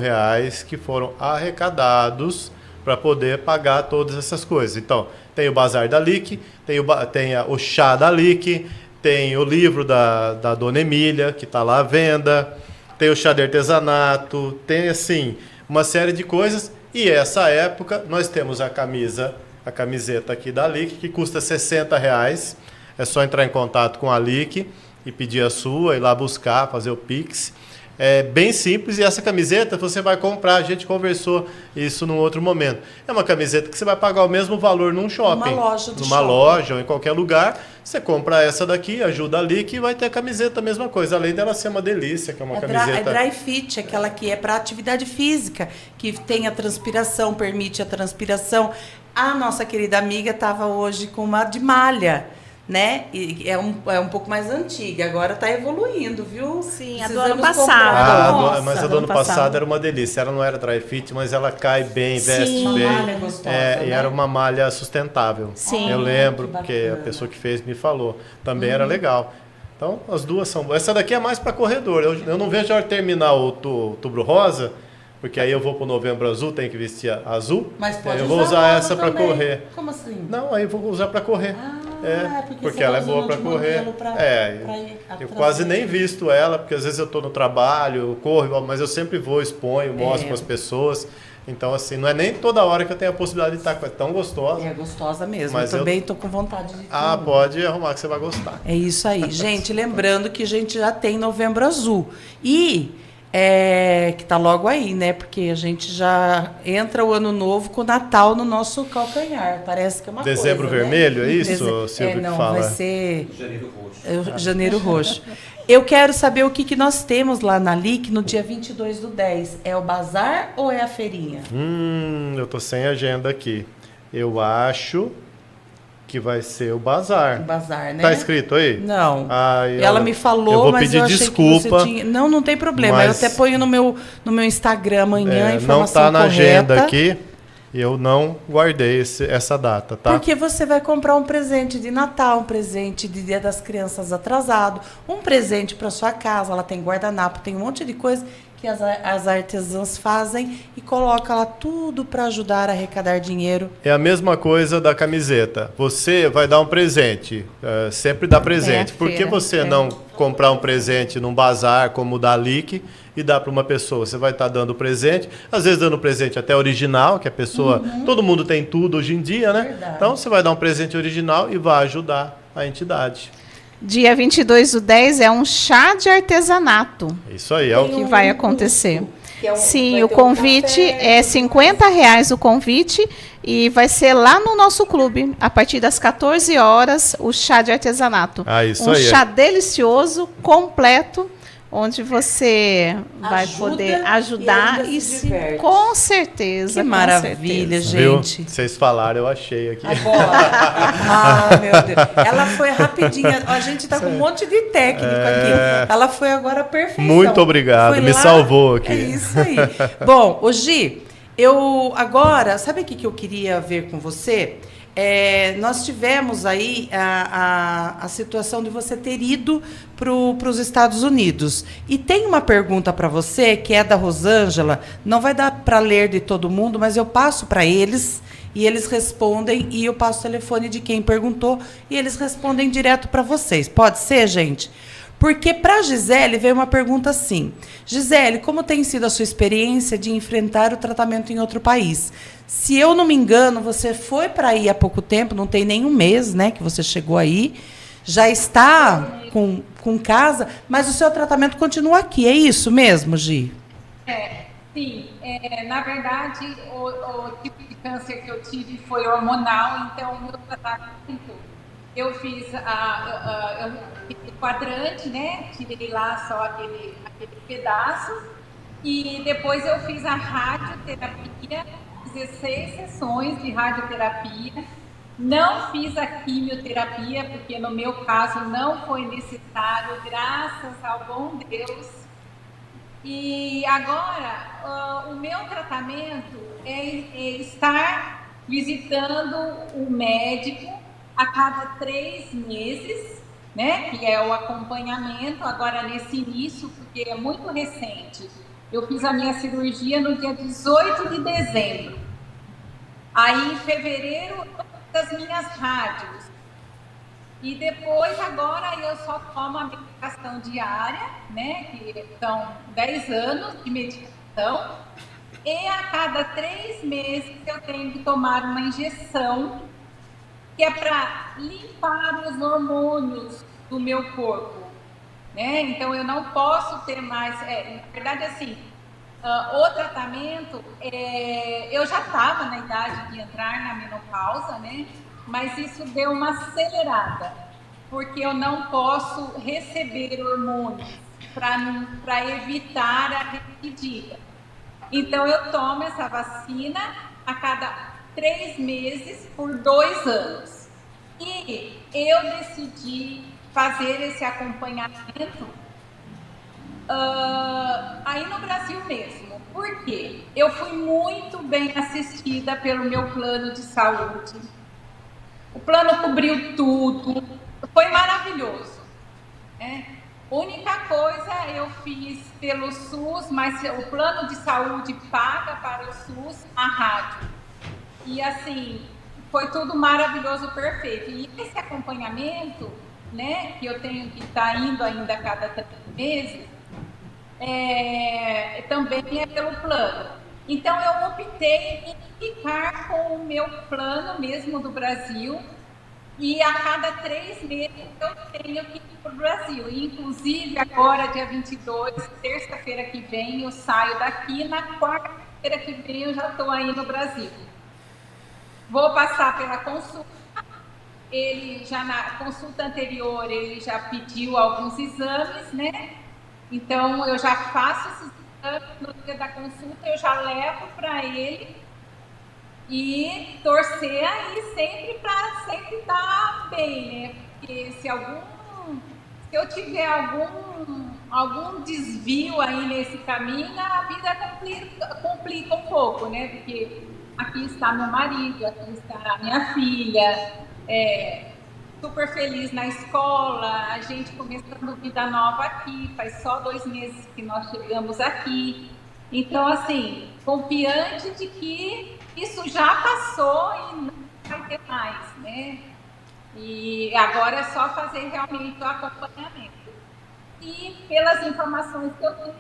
que foram arrecadados para poder pagar todas essas coisas. Então, tem o Bazar da LIC, tem o chá da LIC, tem o livro da Dona Emília, que está lá à venda, tem o chá de artesanato, tem, assim, uma série de coisas. E essa época, nós temos a camiseta aqui da LIC, que custa R$60. É só entrar em contato com a LIC e pedir a sua, ir lá buscar, fazer o Pix. É bem simples, e essa camiseta você vai comprar, a gente conversou isso num outro momento. É uma camiseta que você vai pagar o mesmo valor num shopping. Numa loja ou em qualquer lugar. Você compra essa daqui, ajuda ali, que vai ter a camiseta, a mesma coisa. Além dela ser uma delícia, que é uma camiseta... É dry fit, aquela que é para atividade física, que tem a transpiração, permite a transpiração. A nossa querida amiga estava hoje com uma de malha, né? E é um pouco mais antiga, agora está evoluindo, viu? Sim, a do ano passado. Mas a do ano passado era uma delícia. Ela não era dry fit, mas ela cai bem, veste bem. Malha gostosa, né? E era uma malha sustentável. Sim. Eu lembro, porque a pessoa que fez me falou. Também era legal. Então, as duas são boas. Essa daqui é mais para corredor. Eu não vejo a hora de terminar o Outubro Rosa, porque aí eu vou para o Novembro Azul, tenho que vestir azul. Mas pode eu vou usar essa para também. Correr. Como assim? Não, aí eu vou usar para correr. Porque ela é boa para correr. Eu quase nem visto ela, porque às vezes eu estou no trabalho, eu corro, mas eu sempre vou, exponho, mostro para as pessoas. Então, assim, não é nem toda hora que eu tenho a possibilidade de estar com ela. É tão gostosa. É gostosa mesmo. Mas eu também estou com vontade de... Pode arrumar que você vai gostar. É isso aí. Gente, lembrando que a gente já tem Novembro Azul. E que tá logo aí, né? Porque a gente já entra o ano novo com o Natal no nosso calcanhar. Parece que é uma Dezembro coisa, vermelho, né? é isso, Silvio, não, que fala? vai ser Janeiro Roxo. Eu quero saber o que nós temos lá na LIC no dia 22/10. É o bazar ou é a feirinha? Eu tô sem agenda aqui. Eu acho que vai ser o bazar. O bazar, né? Tá escrito aí? Não. Ai, Ela me falou, eu vou mas pedir eu achei desculpa, que você tinha... Não, não tem problema. mas- Eu até ponho no meu Instagram amanhã a não informação tá na correta. agenda aqui. Eu não guardei essa data, tá? Porque você vai comprar um presente de Natal, um presente de Dia das Crianças atrasado, um presente para sua casa. Ela tem guardanapo, tem um monte de coisa que as artesãs fazem e coloca lá tudo para ajudar a arrecadar dinheiro. É a mesma coisa da camiseta. Você vai dar um presente, sempre dá presente. É a Por que feira, você não comprar um presente num bazar como o da LIC e dar para uma pessoa? Você vai estar dando presente, às vezes dando presente até original, que a pessoa... Todo mundo tem tudo hoje em dia, né? Verdade. Então você vai dar um presente original e vai ajudar a entidade. Dia 22/10 é um chá de artesanato Isso aí, é o que vai acontecer. Que é Sim, vai o ter convite café, é R$50 o convite e vai ser lá no nosso clube, a partir das 14 horas, o chá de artesanato. Ah, isso um aí. chá delicioso, completo, onde você vai Ajuda poder e ajudar ainda e se se diverte. com certeza. Que com maravilha, certeza. gente. Viu? Vocês falaram, eu achei aqui. Ah, meu Deus. Ela foi rapidinha. A gente tá com um monte de técnico aqui. Ela foi agora à perfeição. Muito obrigado, Foi me lá, salvou aqui. É isso aí. Bom, ô Gi, eu agora, sabe o que eu queria ver com você? Nós tivemos aí a situação de você ter ido para os Estados Unidos. E tem uma pergunta para você, que é da Rosângela. Não vai dar para ler de todo mundo, mas eu passo para eles e eles respondem. E eu passo o telefone de quem perguntou e eles respondem direto para vocês. Pode ser, gente? Porque para a Gisele veio uma pergunta assim. Gisele, como tem sido a sua experiência de enfrentar o tratamento em outro país? Se eu não me engano, você foi para aí há pouco tempo, não tem nem um mês, né, que você chegou aí, já está com casa, mas o seu tratamento continua aqui, é isso mesmo, Gi? Sim. Na verdade, o tipo de câncer que eu tive foi hormonal, então o meu tratamento, eu fiz o quadrante, né? Tirei lá só aquele pedaço. E depois eu fiz a radioterapia, 16 sessões de radioterapia. Não fiz a quimioterapia, porque no meu caso não foi necessário, graças ao bom Deus. E agora, o meu tratamento é estar visitando o médico a cada 3 meses, né? Que é o acompanhamento agora nesse início, porque é muito recente. Eu fiz a minha cirurgia no dia 18 de dezembro. Aí, em fevereiro, das minhas rádios. E depois, agora, eu só tomo a medicação diária, né? Que são 10 anos de medicação. E a cada 3 meses eu tenho que tomar uma injeção, que é para limpar os hormônios do meu corpo, né? Então eu não posso ter mais, na verdade assim, o tratamento, eu já estava na idade de entrar na menopausa, né? Mas isso deu uma acelerada, porque eu não posso receber hormônios para evitar a recidiva. Então eu tomo essa vacina a cada 3 meses por 2 anos. E eu decidi fazer esse acompanhamento aí no Brasil mesmo. Por quê? Eu fui muito bem assistida pelo meu plano de saúde. O plano cobriu tudo. Foi maravilhoso, né? A única coisa eu fiz pelo SUS, mas o plano de saúde paga para o SUS a rádio. E assim, foi tudo maravilhoso, perfeito. E esse acompanhamento, né, que eu tenho que estar indo ainda a cada 3 meses, também é pelo plano. Então eu optei em ficar com o meu plano mesmo do Brasil, e a cada 3 meses eu tenho que ir para o Brasil. Inclusive, agora, dia 22, terça-feira que vem, eu saio daqui. Na quarta-feira que vem, eu já estou aí no Brasil. Vou passar pela consulta. Ele já, na consulta anterior, ele já pediu alguns exames, né? Então, eu já faço esses exames no dia da consulta, eu já levo para ele e torcer aí sempre para sempre estar bem, né? Porque se eu tiver algum desvio aí nesse caminho, a vida complica um pouco, né? Porque aqui está meu marido, aqui está minha filha, super feliz na escola, a gente começando vida nova aqui, faz só 2 meses que nós chegamos aqui. Então, assim, confiante de que isso já passou e não vai ter mais, né? E agora é só fazer realmente o acompanhamento. E pelas informações que eu tenho,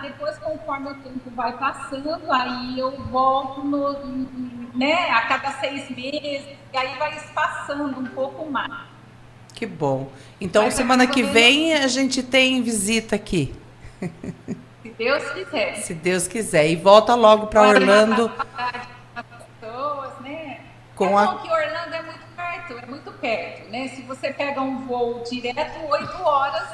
depois, conforme o tempo vai passando, aí eu volto né, a cada 6 meses, e aí vai espaçando um pouco mais. Que bom. Então, Mas semana que vem a gente tem visita aqui. Se Deus quiser. Se Deus quiser. E volta logo para Orlando. Pessoas, né? Com bom que Orlando é muito perto, né? Se você pega um voo direto, 8 horas,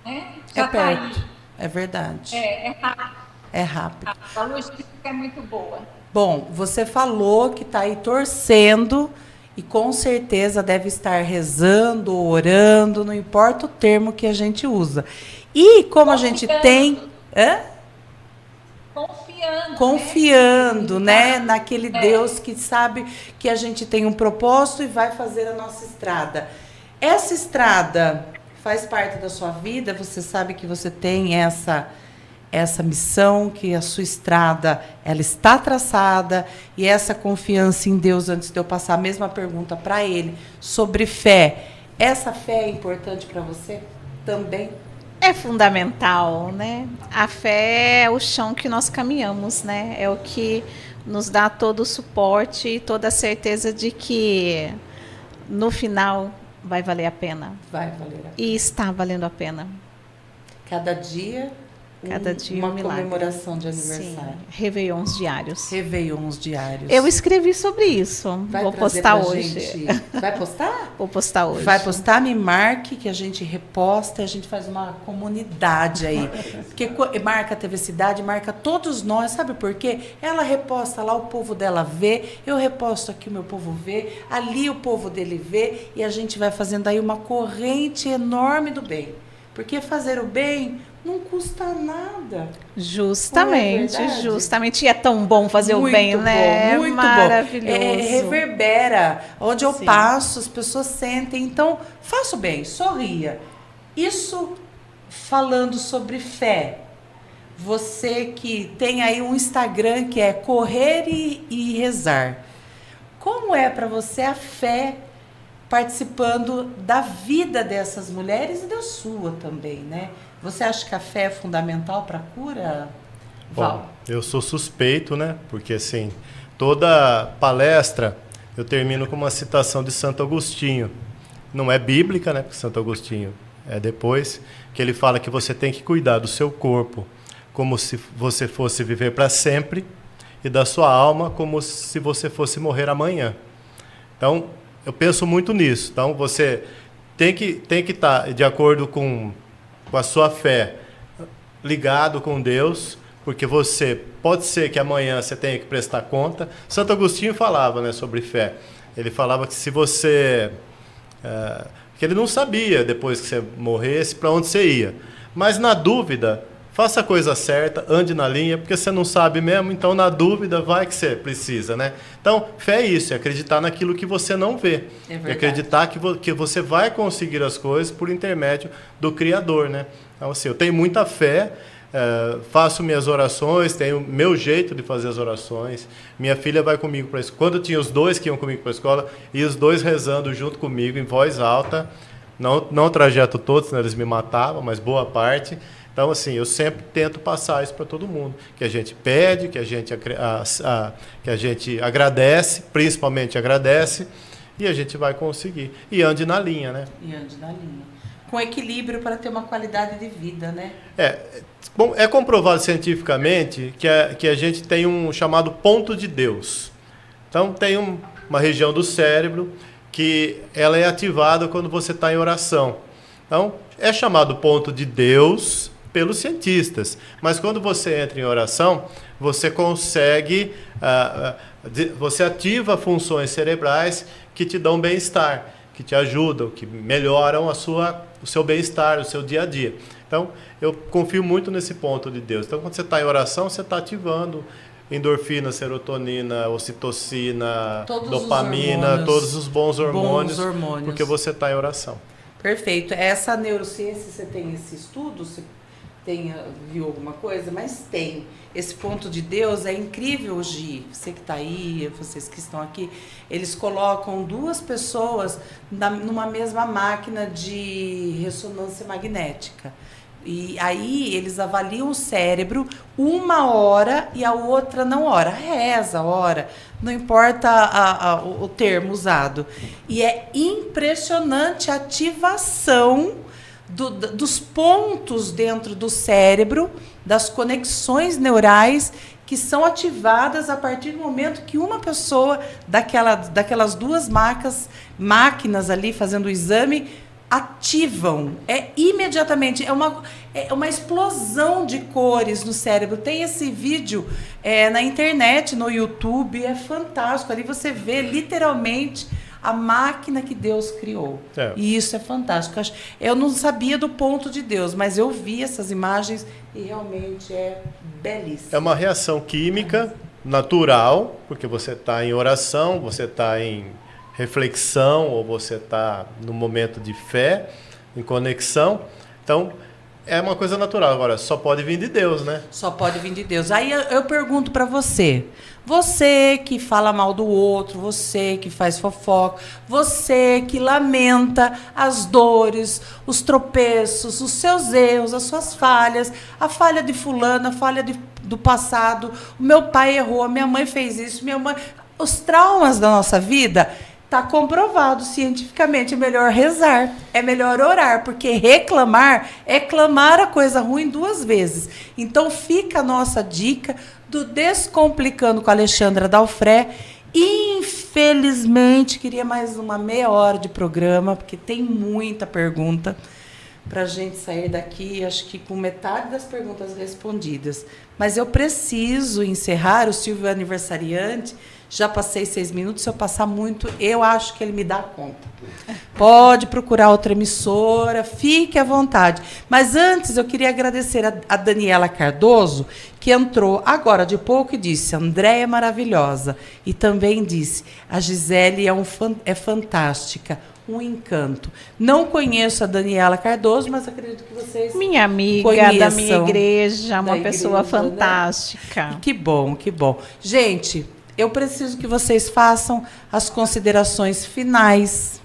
né? Já tá aí. É verdade. É rápido. É rápido. A logística é muito boa. Bom, você falou que está aí torcendo e com certeza deve estar rezando, orando, não importa o termo que a gente usa. E como a gente tem... Confiando, né? Naquele Deus que sabe que a gente tem um propósito e vai fazer a nossa estrada. Essa estrada faz parte da sua vida? Você sabe que você tem essa missão, que a sua estrada ela está traçada, e essa confiança em Deus, antes de eu passar a mesma pergunta para ele, sobre fé. Essa fé é importante para você também? É fundamental, né? A fé é o chão que nós caminhamos, né? É o que nos dá todo o suporte e toda a certeza de que no final vai valer a pena. Vai valer a pena. E está valendo a pena. Cada dia uma milagre. Comemoração de aniversário. Sim, réveillons diários. Réveillons diários. Eu escrevi sobre isso. Vou postar hoje. Gente. Vai postar? Vou postar hoje. Vai postar, me marque, que a gente reposta e a gente faz uma comunidade aí. Porque marca a TV Cidade, marca todos nós, sabe por quê? Ela reposta lá, o povo dela vê, eu reposto aqui, o meu povo vê, ali o povo dele vê, e a gente vai fazendo aí uma corrente enorme do bem. Porque fazer o bem não custa nada. Justamente, justamente. E é tão bom fazer muito o bem, bom, né? Muito maravilhoso. bom. Reverbera. Onde eu passo, as pessoas sentem. Então, faça o bem, sorria. Isso falando sobre fé. Você que tem aí um Instagram que é Correr e Rezar. Como é para você a fé participando da vida dessas mulheres e da sua também, né? Você acha que a fé é fundamental para a cura, Val? Bom, eu sou suspeito, né? Porque, assim, toda palestra eu termino com uma citação de Santo Agostinho. Não é bíblica, né? Porque Santo Agostinho é depois, que ele fala que você tem que cuidar do seu corpo como se você fosse viver para sempre e da sua alma como se você fosse morrer amanhã. Então, eu penso muito nisso. Então, você tem que estar de acordo com a sua fé, ligado com Deus, porque você pode ser que amanhã você tenha que prestar conta. Santo Agostinho falava, né, sobre fé. Ele falava que se você... que ele não sabia, depois que você morresse, para onde você ia. Mas, na dúvida, faça a coisa certa, ande na linha, porque você não sabe mesmo, então, na dúvida, vai que você precisa, né? Então, fé é isso, é acreditar naquilo que você não vê. É acreditar que você vai conseguir as coisas por intermédio do Criador, né? Então, assim, eu tenho muita fé, faço minhas orações, tenho meu jeito de fazer as orações. Minha filha vai comigo para a escola. Quando eu tinha os 2 que iam comigo para a escola, e os 2 rezando junto comigo, em voz alta, não o trajeto todo, senão eles me matavam, mas boa parte. Então, assim, eu sempre tento passar isso para todo mundo, que a gente pede, que a gente agradece, principalmente agradece, e a gente vai conseguir. E ande na linha, né? E ande na linha. Com equilíbrio para ter uma qualidade de vida, né? Bom, é comprovado cientificamente que a gente tem um chamado ponto de Deus. Então, tem uma região do cérebro que ela é ativada quando você está em oração. Então, é chamado ponto de Deus pelos cientistas. Mas quando você entra em oração, você consegue, você ativa funções cerebrais que te dão bem-estar, que te ajudam, que melhoram o seu bem-estar, o seu dia a dia. Então, eu confio muito nesse ponto de Deus. Então, quando você está em oração, você está ativando endorfina, serotonina, ocitocina, dopamina, todos os bons hormônios, porque você está em oração. Perfeito. Essa neurociência, você tem esse estudo? Você viu alguma coisa? Mas tem. Esse ponto de Deus é incrível, Gi. Você que está aí, vocês que estão aqui, eles colocam 2 pessoas numa mesma máquina de ressonância magnética. E aí eles avaliam o cérebro 1 hora e a outra não ora. Reza, ora. Não importa o termo usado. E é impressionante a ativação dos pontos dentro do cérebro, das conexões neurais que são ativadas a partir do momento que uma pessoa daquelas 2 máquinas ali fazendo o exame ativam. Imediatamente, é uma explosão de cores no cérebro. Tem esse vídeo na internet, no YouTube, é fantástico. Ali você vê literalmente a máquina que Deus criou. E isso é fantástico. Eu não sabia do ponto de Deus, mas eu vi essas imagens e realmente é belíssimo. É uma reação química natural, porque você está em oração, você está em reflexão, ou você está no momento de fé, em conexão. Então, é uma coisa natural. Agora, só pode vir de Deus, né? Só pode vir de Deus. Aí eu pergunto para você que fala mal do outro, você que faz fofoca, você que lamenta as dores, os tropeços, os seus erros, as suas falhas, a falha de fulano, a falha do passado, o meu pai errou, a minha mãe fez isso, minha mãe... Os traumas da nossa vida... Está comprovado cientificamente, é melhor rezar, é melhor orar, porque reclamar é clamar a coisa ruim 2 vezes. Então fica a nossa dica do Descomplicando com a Alexandra Dalfré. Infelizmente, queria mais uma meia hora de programa, porque tem muita pergunta para a gente sair daqui, acho que com metade das perguntas respondidas. Mas eu preciso encerrar. O Silvio é aniversariante. Já passei 6 minutos, se eu passar muito, eu acho que ele me dá conta. Pode procurar outra emissora, fique à vontade. Mas antes, eu queria agradecer a Daniela Cardoso, que entrou agora de pouco e disse: Andréia é maravilhosa. E também disse: a Gisele é fantástica, um encanto. Não conheço a Daniela Cardoso, mas acredito que vocês minha amiga da minha igreja, uma pessoa fantástica. Né? Que bom, que bom. Gente... Eu preciso que vocês façam as considerações finais.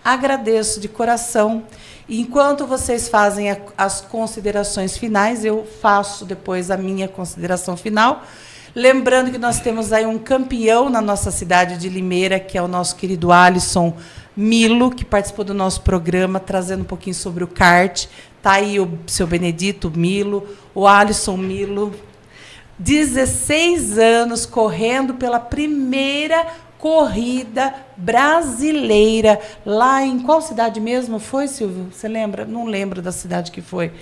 Agradeço de coração. E enquanto vocês fazem as considerações finais, eu faço depois a minha consideração final. Lembrando que nós temos aí um campeão na nossa cidade de Limeira, que é o nosso querido Alisson Milo, que participou do nosso programa, trazendo um pouquinho sobre o kart. Está aí o seu Benedito Milo, o Alisson Milo. 16 anos correndo pela primeira corrida brasileira. Lá em qual cidade mesmo foi, Silvio? Você lembra? Não lembro da cidade que foi.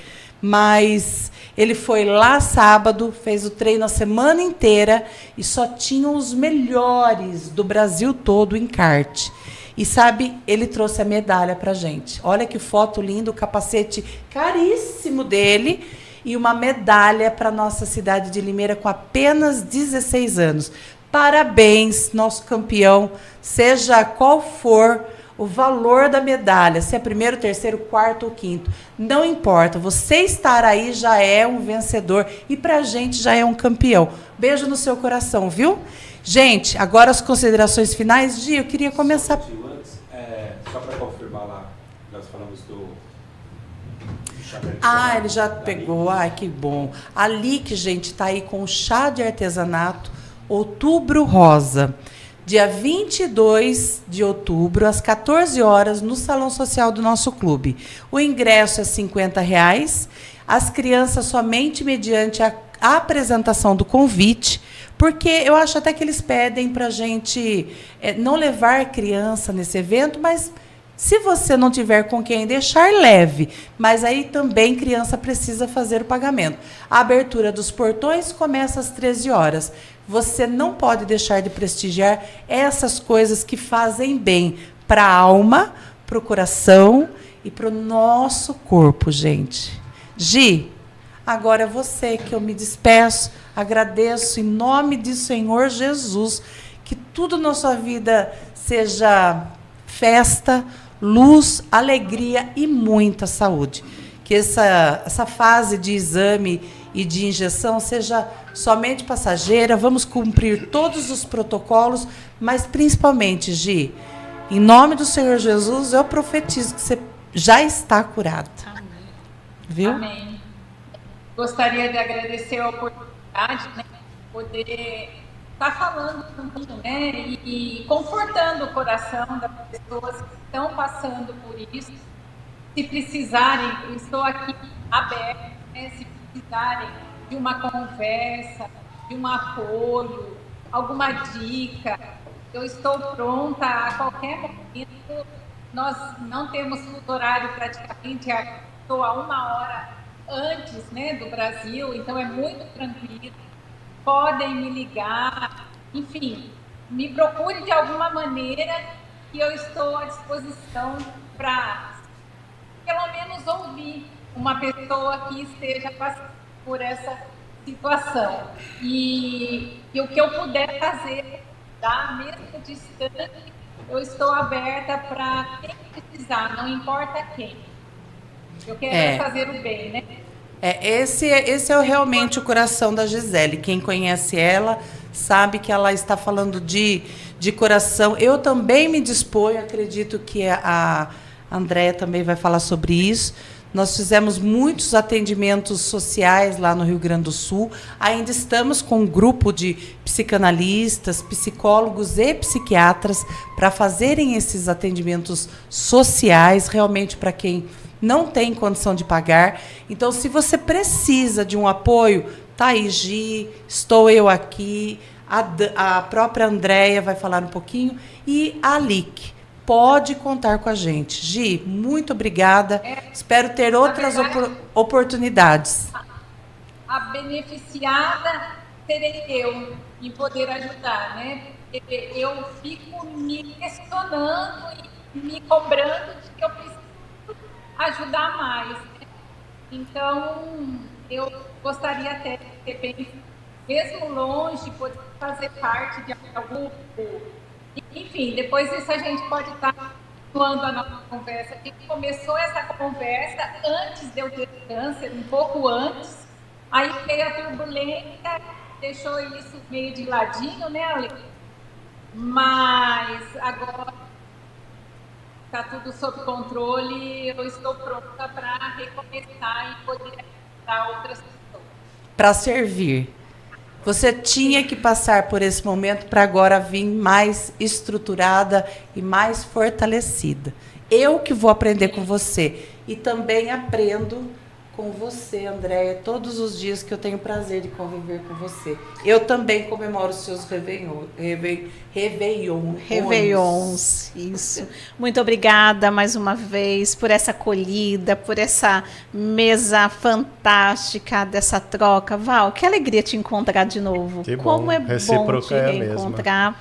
Mas ele foi lá sábado, fez o treino a semana inteira e só tinham os melhores do Brasil todo em kart. E sabe, ele trouxe a medalha para a gente. Olha que foto linda, o capacete caríssimo dele... E uma medalha para a nossa cidade de Limeira com apenas 16 anos. Parabéns, nosso campeão, seja qual for o valor da medalha, se é 1º, 3º, 4º ou 5º, não importa. Você estar aí já é um vencedor e para a gente já é um campeão. Beijo no seu coração, viu? Gente, agora as considerações finais. Gi, eu queria começar... Só para confirmar lá, nós falamos do... ele já pegou. Ai, que bom. A Lic, gente, está aí com o chá de artesanato Outubro Rosa. dia 22 de outubro, às 14 horas, no Salão Social do nosso clube. O ingresso é R$ 50, as crianças somente mediante a apresentação do convite, porque eu acho até que eles pedem para a gente não levar criança nesse evento, mas se você não tiver com quem deixar, leve. Mas aí também criança precisa fazer o pagamento. A abertura dos portões começa às 13 horas. Você não pode deixar de prestigiar essas coisas que fazem bem para a alma, para o coração e para o nosso corpo, gente. Gi, agora é você que eu me despeço, agradeço em nome do Senhor Jesus, que tudo na sua vida seja festa, luz, alegria e muita saúde. Que essa fase de exame e de injeção seja somente passageira, vamos cumprir todos os protocolos, mas principalmente, Gi, em nome do Senhor Jesus, eu profetizo que você já está curado. Amém. Viu? Amém. Gostaria de agradecer a oportunidade, né, de poder estar falando também, né, e confortando o coração das pessoas que estão passando por isso. Se precisarem, eu estou aqui aberta, né, se precisarem de uma conversa, de um apoio, alguma dica, eu estou pronta a qualquer momento. Nós não temos fuso horário praticamente, estou a 1 hora antes, né, do Brasil, então é muito tranquilo. Podem me ligar, enfim, me procure de alguma maneira que eu estou à disposição para, pelo menos, ouvir uma pessoa que esteja passando por essa situação. E o que eu puder fazer, tá? Mesmo distante, eu estou aberta para quem precisar, não importa quem. Eu quero fazer o bem, né? Esse é realmente o coração da Gisele. Quem conhece ela sabe que ela está falando de coração. Eu também me disponho, acredito que a Andréia também vai falar sobre isso. Nós fizemos muitos atendimentos sociais lá no Rio Grande do Sul. Ainda estamos com um grupo de psicanalistas, psicólogos e psiquiatras para fazerem esses atendimentos sociais, realmente para quem não tem condição de pagar. Então, se você precisa de um apoio, tá aí, Gi, estou eu aqui, a própria Andréia vai falar um pouquinho, e a Alic. Pode contar com a gente. Gi, muito obrigada. Espero ter outras oportunidades. A beneficiada serei eu em poder ajudar, né? Porque eu fico me questionando e me cobrando de que eu preciso ajudar mais, né? Então, eu gostaria até de ter bem, mesmo longe, poder fazer parte de algum grupo. Enfim, depois disso a gente pode estar continuando a nossa conversa. A gente começou essa conversa antes de eu ter câncer, um pouco antes. Aí veio a turbulência, deixou isso meio de ladinho, né, Ale? Mas agora está tudo sob controle, eu estou pronta para recomeçar e poder ajudar outras pessoas. Para servir. Você tinha que passar por esse momento para agora vir mais estruturada e mais fortalecida. Eu que vou aprender com você. E também aprendo com você, Andréia, todos os dias que eu tenho o prazer de conviver com você. Eu também comemoro os seus réveillons. Isso. Muito obrigada mais uma vez por essa acolhida, por essa mesa fantástica dessa troca. Val, que alegria te encontrar de novo. Que bom. Como é bom te reencontrar.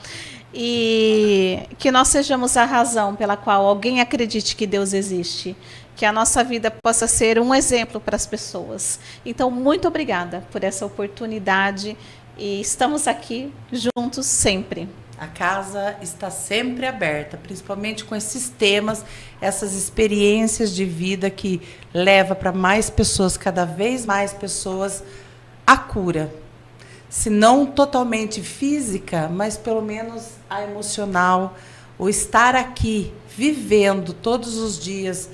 E que nós sejamos a razão pela qual alguém acredite que Deus existe. Que a nossa vida possa ser um exemplo para as pessoas. Então, muito obrigada por essa oportunidade e estamos aqui juntos sempre. A casa está sempre aberta, principalmente com esses temas, essas experiências de vida que leva para mais pessoas, cada vez mais pessoas, a cura. Se não totalmente física, mas pelo menos a emocional, o estar aqui, vivendo todos os dias,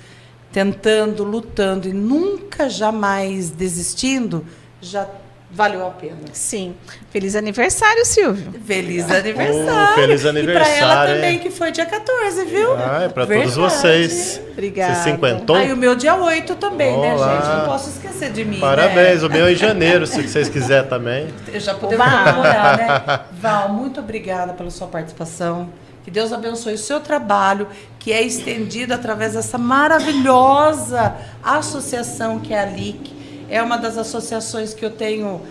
tentando, lutando e nunca jamais desistindo, já valeu a pena. Sim. Feliz aniversário, Silvio. Feliz aniversário. Feliz E para ela aniversário, também, hein? que foi dia 14, viu? Ah, é para Verdade. todos vocês. Obrigada. Você cinquentou? Aí o meu dia 8 também, né, Olá. gente? Não posso esquecer de mim, Parabéns, né? o meu é em janeiro, se vocês quiserem também. Eu já podemos comemorar, né? Val, muito obrigada pela sua participação. Que Deus abençoe o seu trabalho, que é estendido através dessa maravilhosa associação que é a LIC. É uma das associações que eu tenho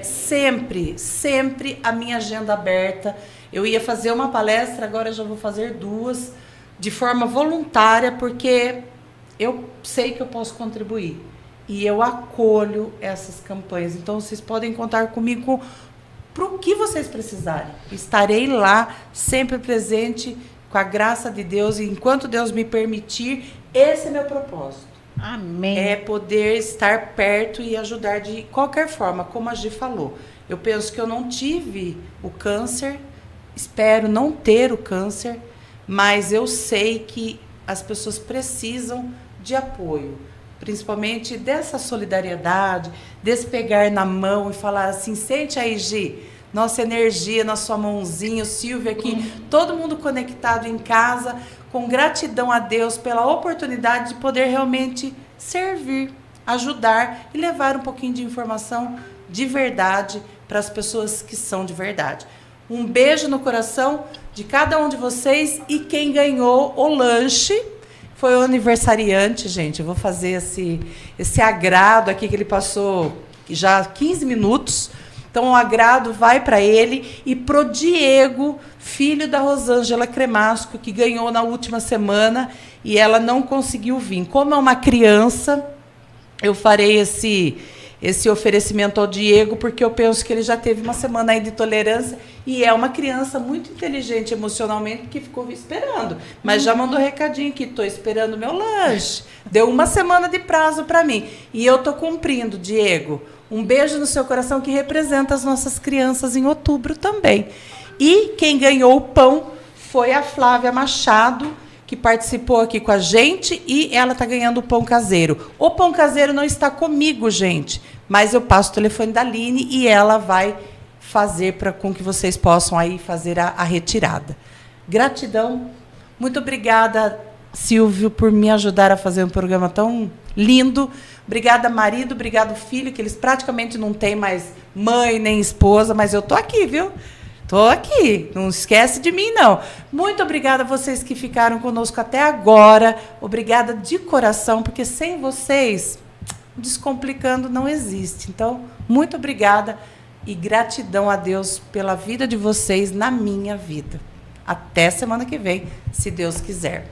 sempre a minha agenda aberta. Eu ia fazer uma palestra, agora eu já vou fazer 2, de forma voluntária, porque eu sei que eu posso contribuir. E eu acolho essas campanhas. Então, vocês podem contar comigo para o que vocês precisarem. Estarei lá, sempre presente, com a graça de Deus. E enquanto Deus me permitir, esse é meu propósito. Amém. É poder estar perto e ajudar de qualquer forma, como a Gi falou. Eu penso que eu não tive o câncer, espero não ter o câncer, mas eu sei que as pessoas precisam de apoio, principalmente dessa solidariedade, desse pegar na mão e falar assim, sente aí, Gi, nossa energia na sua mãozinha, o Silvio aqui, todo mundo conectado em casa, com gratidão a Deus pela oportunidade de poder realmente servir, ajudar e levar um pouquinho de informação de verdade para as pessoas que são de verdade. Um beijo no coração de cada um de vocês e quem ganhou o lanche foi o aniversariante, gente. Eu vou fazer esse agrado aqui que ele passou já 15 minutos. Então, o agrado vai para ele e para o Diego, filho da Rosângela Cremasco, que ganhou na última semana e ela não conseguiu vir. Como é uma criança, eu farei esse oferecimento ao Diego, porque eu penso que ele já teve uma semana aí de tolerância e é uma criança muito inteligente emocionalmente que ficou esperando. Mas já mandou recadinho que estou esperando o meu lanche. Deu uma semana de prazo para mim. E eu estou cumprindo, Diego. Um beijo no seu coração que representa as nossas crianças em outubro também. E quem ganhou o pão foi a Flávia Machado, que participou aqui com a gente, e ela está ganhando o pão caseiro. O pão caseiro não está comigo, gente, mas eu passo o telefone da Aline e ela vai fazer com que vocês possam aí fazer a retirada. Gratidão. Muito obrigada, Silvio, por me ajudar a fazer um programa tão lindo. Obrigada, marido, obrigado, filho, que eles praticamente não têm mais mãe nem esposa, mas eu tô aqui, viu? Tô aqui, não esquece de mim, não. Muito obrigada a vocês que ficaram conosco até agora. Obrigada de coração, porque sem vocês, Descomplicando não existe. Então, muito obrigada e gratidão a Deus pela vida de vocês na minha vida. Até semana que vem, se Deus quiser.